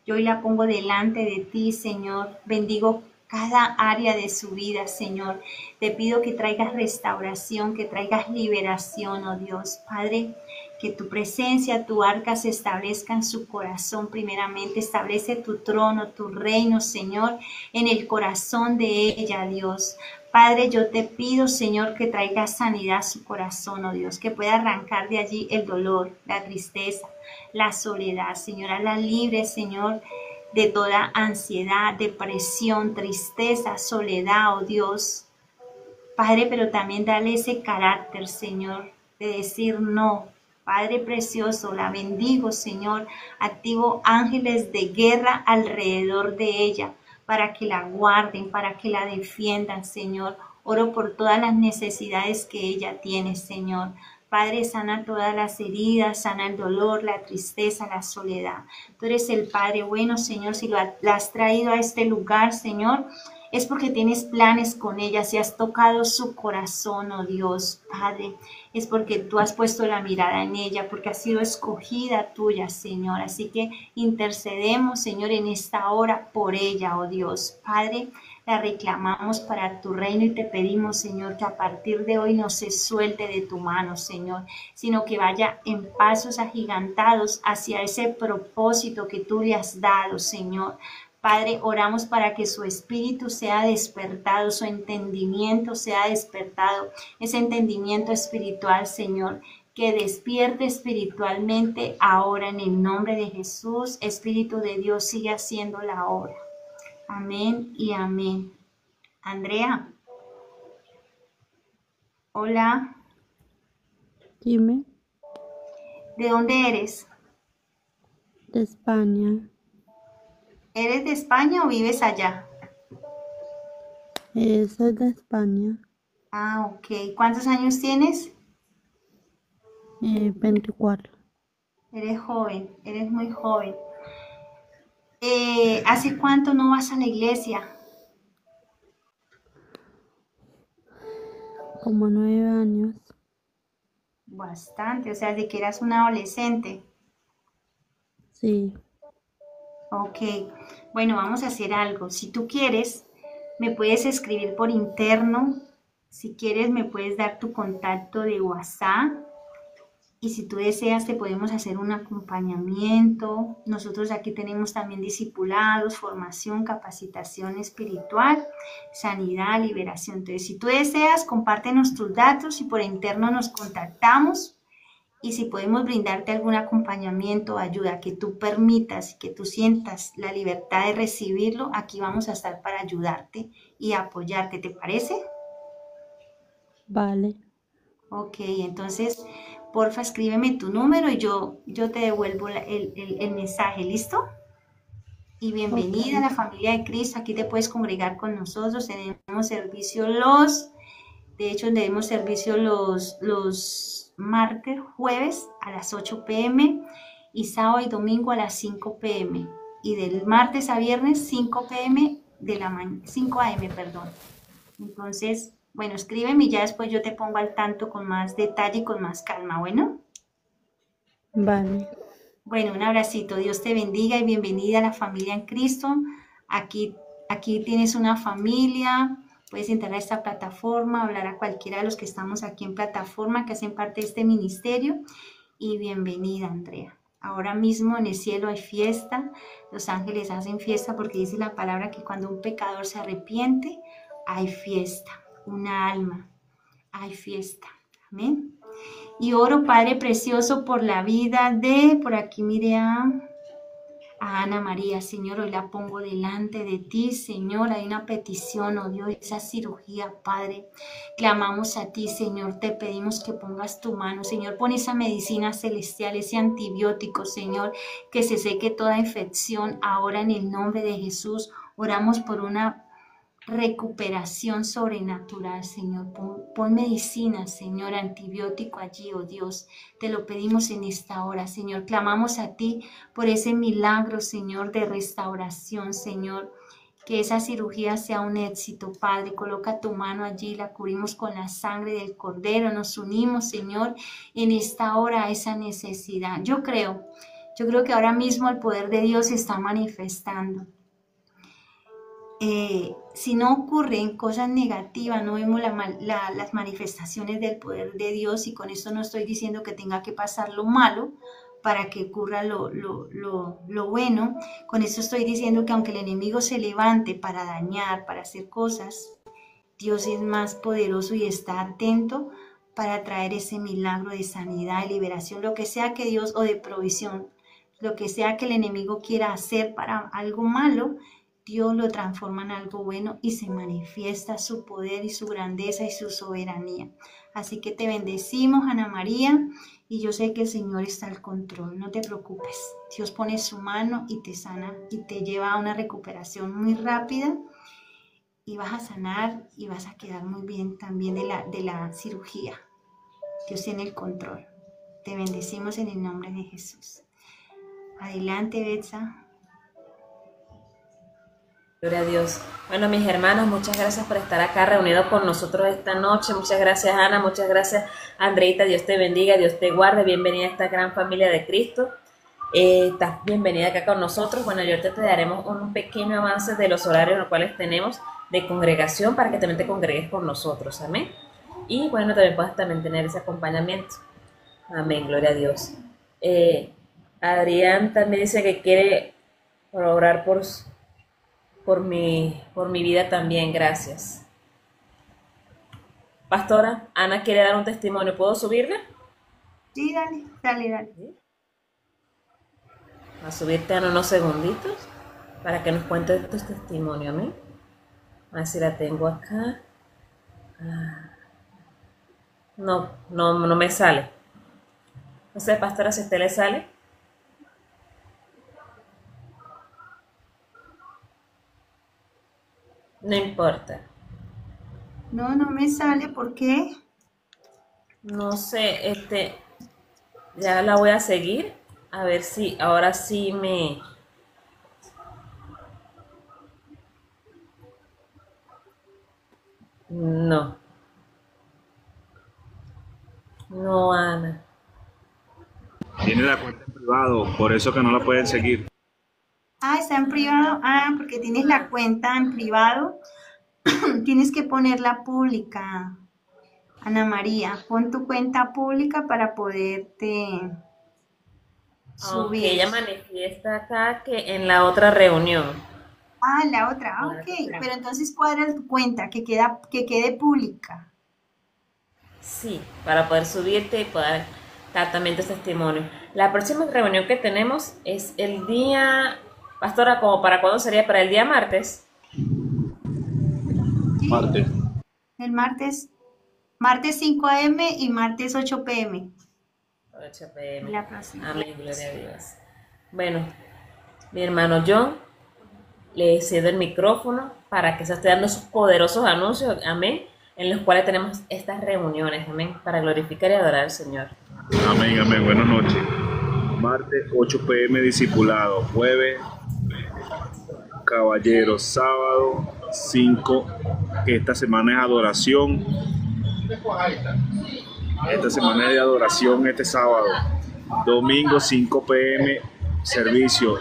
Yo hoy la pongo delante de ti, Señor. Bendigo cada área de su vida, Señor. Te pido que traigas restauración, que traigas liberación, oh Dios. Padre, que tu presencia, tu arca se establezca en su corazón primeramente. Establece tu trono, tu reino, Señor, en el corazón de ella, Dios. Padre, yo te pido, Señor, que traiga sanidad a su corazón, oh Dios, que pueda arrancar de allí el dolor, la tristeza, la soledad. Señor, la libre, Señor, de toda ansiedad, depresión, tristeza, soledad, oh Dios. Padre, pero también dale ese carácter, Señor, de decir no. Padre precioso, la bendigo, Señor. Activo ángeles de guerra alrededor de ella para que la guarden, para que la defiendan, Señor. Oro por todas las necesidades que ella tiene, Señor. Padre, sana todas las heridas, sana el dolor, la tristeza, la soledad. Tú eres el Padre bueno, Señor, si la has traído a este lugar, Señor, es porque tienes planes con ella, si has tocado su corazón, oh Dios, Padre, es porque tú has puesto la mirada en ella, porque ha sido escogida tuya, Señor. Así que intercedemos, Señor, en esta hora por ella, oh Dios, Padre. La reclamamos para tu reino y te pedimos, Señor, que a partir de hoy no se suelte de tu mano, Señor, sino que vaya en pasos agigantados hacia ese propósito que tú le has dado, Señor. Padre, oramos para que su espíritu sea despertado, su entendimiento sea despertado, ese entendimiento espiritual, Señor, que despierte espiritualmente ahora en el nombre de Jesús. Espíritu de Dios, sigue haciendo la obra. Amén y amén. Andrea, hola, dime, ¿de dónde eres? de España. ¿Eres de España o vives allá? Soy de España. Ah, ok. ¿Cuántos años tienes? 24. Eres joven, eres muy joven. ¿Hace cuánto no vas a la iglesia? Como 9 años. Bastante, o sea, de que eras un adolescente. Sí, Ok, bueno, vamos a hacer algo. Si tú quieres, me puedes escribir por interno. Si quieres, me puedes dar tu contacto de WhatsApp. Y si tú deseas, te podemos hacer un acompañamiento. Nosotros aquí tenemos también discipulados, formación, capacitación espiritual, sanidad, liberación. Entonces, si tú deseas, compártenos tus datos y por interno nos contactamos. Y si podemos brindarte algún acompañamiento, ayuda que tú permitas, que tú sientas la libertad de recibirlo, aquí vamos a estar para ayudarte y apoyarte. ¿Te parece? vale, Ok, entonces, porfa, escríbeme tu número y yo te devuelvo el mensaje, ¿listo? Y bienvenida a ok, la familia de Cristo. Aquí te puedes congregar con nosotros. Tenemos servicio de hecho, tenemos servicio los martes, jueves a las 8 p.m. y sábado y domingo a las 5 p.m. Y del martes a viernes 5 p.m. de la mañana, 5 a.m., perdón. Entonces, bueno, escríbeme y ya después yo te pongo al tanto con más detalle y con más calma, ¿bueno? vale. Bueno, un abracito, Dios te bendiga y bienvenida a la familia en Cristo. Aquí, aquí tienes una familia, puedes entrar a esta plataforma, hablar a cualquiera de los que estamos aquí en plataforma, que hacen parte de este ministerio. Y bienvenida, Andrea. Ahora mismo en el cielo hay fiesta, los ángeles hacen fiesta porque dice la palabra que cuando un pecador se arrepiente, hay fiesta, una alma, hay fiesta. Amén. Y oro, Padre precioso, por la vida de, por aquí mire a Ana María, Señor, hoy la pongo delante de ti, Señor, hay una petición, oh Dios, esa cirugía, Padre, clamamos a ti, Señor, te pedimos que pongas tu mano, Señor, pon esa medicina celestial, ese antibiótico, Señor, que se seque toda infección ahora en el nombre de Jesús, oramos por una recuperación sobrenatural, Señor. Pon medicina, Señor, antibiótico allí, oh Dios. Te lo pedimos en esta hora, Señor. Clamamos a ti por ese milagro, Señor, de restauración, Señor. Que esa cirugía sea un éxito, Padre. Coloca tu mano allí, la cubrimos con la sangre del Cordero. Nos unimos, Señor, en esta hora a esa necesidad. Yo creo que ahora mismo el poder de Dios se está manifestando. Si no ocurren cosas negativas, no vemos las manifestaciones del poder de Dios, y con esto no estoy diciendo que tenga que pasar lo malo para que ocurra lo bueno. Con esto estoy diciendo que aunque el enemigo se levante para dañar, para hacer cosas, Dios es más poderoso y está atento para traer ese milagro de sanidad, de liberación, lo que sea que Dios, o de provisión, lo que sea que el enemigo quiera hacer para algo malo, Dios lo transforma en algo bueno y se manifiesta su poder y su grandeza y su soberanía. Así que te bendecimos, Ana María, y yo sé que el Señor está al control. No te preocupes. Dios pone su mano y te sana y te lleva a una recuperación muy rápida, y vas a sanar y vas a quedar muy bien también de la cirugía. Dios tiene el control. Te bendecimos en el nombre de Jesús. Adelante, Betsa. Gloria a Dios. Bueno, mis hermanos, muchas gracias por estar acá reunidos con nosotros esta noche. Muchas gracias, Ana. Muchas gracias, Andreita. Dios te bendiga, Dios te guarde. Bienvenida a esta gran familia de Cristo. Estás bienvenida acá con nosotros. Bueno, yo ahorita te daremos un pequeño avance de los horarios en los cuales tenemos de congregación para que también te congregues con nosotros. Amén. Y bueno, también puedas también tener ese acompañamiento. Amén. Gloria a Dios. Adrián también dice que quiere orar por mi vida también, gracias. Pastora, Ana quiere dar un testimonio, ¿puedo subirla? Sí, dale. A subirte, Ana, unos segunditos para que nos cuentes tu testimonio, amén. A ver si la tengo acá. No me sale. No sé, pastora, si a usted le sale. No importa. No me sale. ¿Por qué? No sé, ya la voy a seguir. A ver si ahora sí me... No. No, Ana. Tiene la cuenta en privado, por eso que no la pueden seguir. Está en privado. Porque tienes la cuenta en privado. Tienes que ponerla pública, Ana María. Pon tu cuenta pública para poderte Aunque subir. ella manifiesta acá que en la otra reunión. La otra. Ok. Pero entonces cuadra tu cuenta, que quede pública. Sí, para poder subirte y poder dar también tu testimonio. La próxima reunión que tenemos es el día, pastora, ¿como para cuándo sería? ¿Para el día martes? ¿Sí? Martes. El martes 5 a.m. y martes 8 p.m. 8 p.m. La próxima. Amén, gloria a Dios. Bueno, mi hermano John, le cedo el micrófono para que se esté dando sus poderosos anuncios, amén, en los cuales tenemos estas reuniones, amén, para glorificar y adorar al Señor. Amén, amén. Buenas noches. Martes 8 p.m. discipulado. Jueves caballeros. Sábado 5, que esta semana es adoración. Esta semana es de adoración este sábado. Domingo 5 p.m. servicio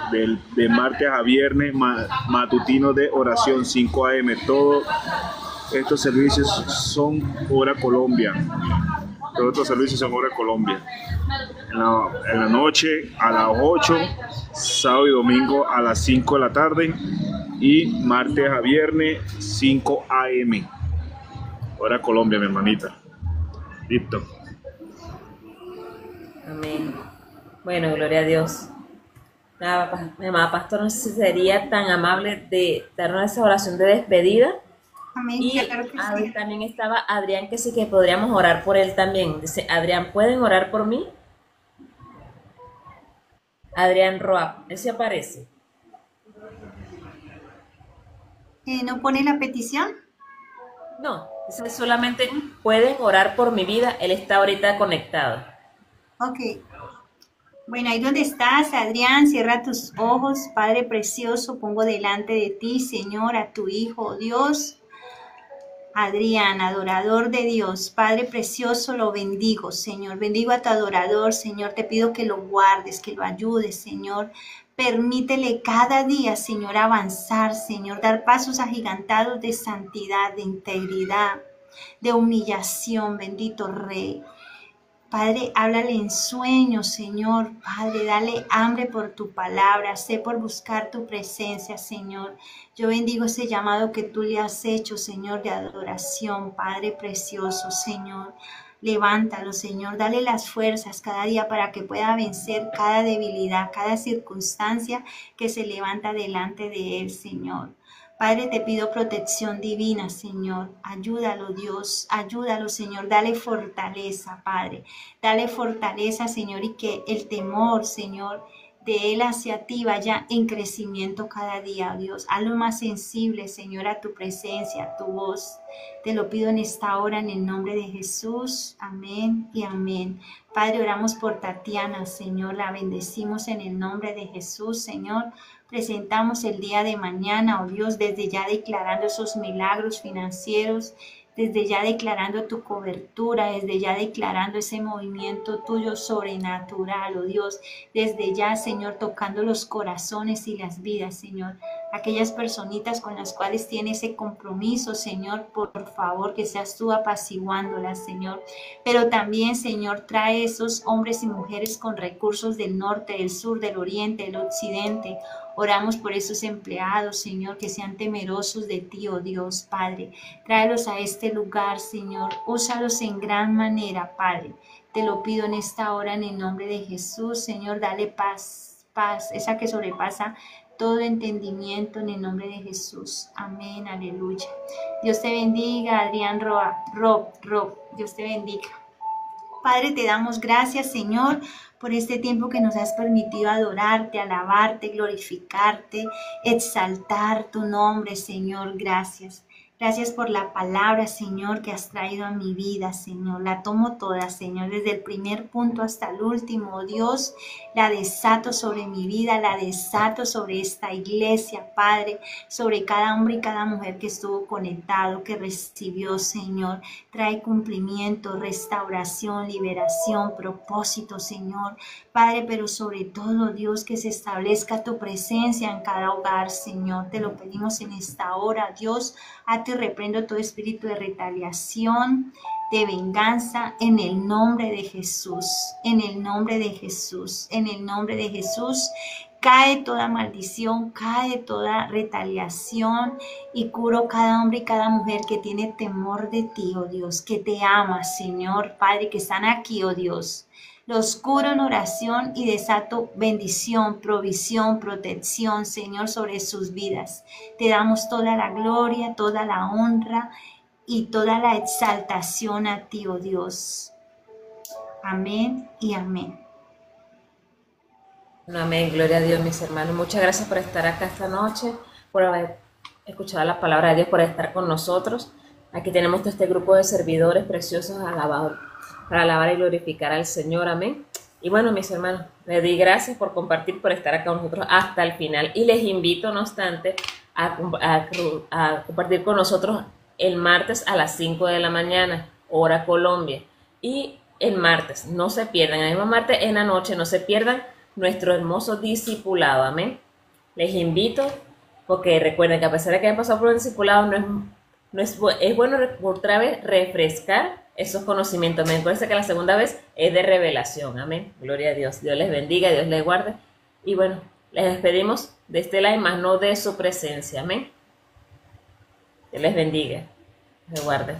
de martes a viernes, matutino de oración 5 a.m. Todos estos servicios son hora Colombia. Todos estos servicios son hora Colombia. En la noche a las 8, sábado y domingo a las 5 de la tarde y martes a viernes 5 a.m. hora Colombia, mi hermanita. Listo. Amén. Bueno, gloria a Dios. Nada, mi amada pastor, no sé si sería tan amable de darnos esa oración de despedida. Amén. Y Claro que sí. también estaba Adrián, que sí que podríamos orar por él también. Dice, Adrián, ¿pueden orar por mí? Adrián Roab, él se aparece. ¿No pone la petición? No, solamente pueden orar por mi vida. Él está ahorita conectado. Ok. Bueno, ahí donde estás, Adrián, cierra tus ojos. Padre precioso, pongo delante de ti, Señor, a tu Hijo, Dios. Adrián, adorador de Dios, Padre precioso, lo bendigo, Señor. Bendigo a tu adorador, Señor. Te pido que lo guardes, que lo ayudes, Señor. Permítele cada día, Señor, avanzar, Señor, dar pasos agigantados de santidad, de integridad, de humillación, bendito Rey. Padre, háblale en sueños, Señor. Padre, dale hambre por tu palabra, sé por buscar tu presencia, Señor. Yo bendigo ese llamado que tú le has hecho, Señor, de adoración, Padre precioso, Señor. Levántalo, Señor, dale las fuerzas cada día para que pueda vencer cada debilidad, cada circunstancia que se levanta delante de él, Señor. Padre, te pido protección divina, Señor. Ayúdalo, Dios. Ayúdalo, Señor. Dale fortaleza, Padre. Dale fortaleza, Señor, y que el temor, Señor, de él hacia ti vaya en crecimiento cada día, Dios. Hazlo más sensible, Señor, a tu presencia, a tu voz. Te lo pido en esta hora, en el nombre de Jesús. Amén y amén. Padre, oramos por Tatiana, Señor. La bendecimos en el nombre de Jesús, Señor. Presentamos el día de mañana, oh Dios, desde ya declarando esos milagros financieros, desde ya declarando tu cobertura, desde ya declarando ese movimiento tuyo sobrenatural, oh Dios, desde ya, Señor, tocando los corazones y las vidas, Señor. Aquellas personitas con las cuales tiene ese compromiso, Señor, por favor, que seas tú apaciguándolas, Señor. Pero también, Señor, trae esos hombres y mujeres con recursos del norte, del sur, del oriente, del occidente. Oramos por esos empleados, Señor, que sean temerosos de ti, oh Dios, Padre. Tráelos a este lugar, Señor. Úsalos en gran manera, Padre. Te lo pido en esta hora en el nombre de Jesús, Señor. Dale paz, paz, esa que sobrepasa todo entendimiento en el nombre de Jesús. Amén, aleluya. Dios te bendiga, Adrián Rob. Dios te bendiga. Padre, te damos gracias, Señor, por este tiempo que nos has permitido adorarte, alabarte, glorificarte, exaltar tu nombre, Señor. Gracias. Gracias por la palabra, Señor, que has traído a mi vida, Señor. La tomo toda, Señor, desde el primer punto hasta el último. Dios, la desato sobre mi vida, la desato sobre esta iglesia, Padre, sobre cada hombre y cada mujer que estuvo conectado, que recibió, Señor. Trae cumplimiento, restauración, liberación, propósito, Señor. Padre, pero sobre todo, Dios, que se establezca tu presencia en cada hogar, Señor. Te lo pedimos en esta hora, Dios. A ti reprendo todo espíritu de retaliación, de venganza, en el nombre de Jesús, en el nombre de Jesús, en el nombre de Jesús. Cae toda maldición, cae toda retaliación y curo cada hombre y cada mujer que tiene temor de ti, oh Dios, que te ama, Señor, Padre, que están aquí, oh Dios. Los curo en oración y desato bendición, provisión, protección, Señor, sobre sus vidas. Te damos toda la gloria, toda la honra y toda la exaltación a ti, oh Dios. Amén y amén. Amén, gloria a Dios, mis hermanos. Muchas gracias por estar acá esta noche, por haber escuchado la palabra de Dios, por estar con nosotros. Aquí tenemos todo este grupo de servidores preciosos alabados, para alabar y glorificar al Señor, amén. Y bueno, mis hermanos, les doy gracias por compartir, por estar acá con nosotros hasta el final. Y les invito, no obstante, a compartir con nosotros el martes a las 5 de la mañana, hora Colombia. Y el martes, no se pierdan, el mismo martes en la noche, no se pierdan nuestro hermoso discipulado, amén. Les invito, porque recuerden que a pesar de que hayan pasado por un discipulado, es bueno otra vez refrescar esos conocimientos. Me acuerdo que la segunda vez es de revelación. Amén. Gloria a Dios. Dios les bendiga, Dios les guarde. Y bueno, les despedimos de este live, más no de su presencia. Amén. Dios les bendiga. Les guarde.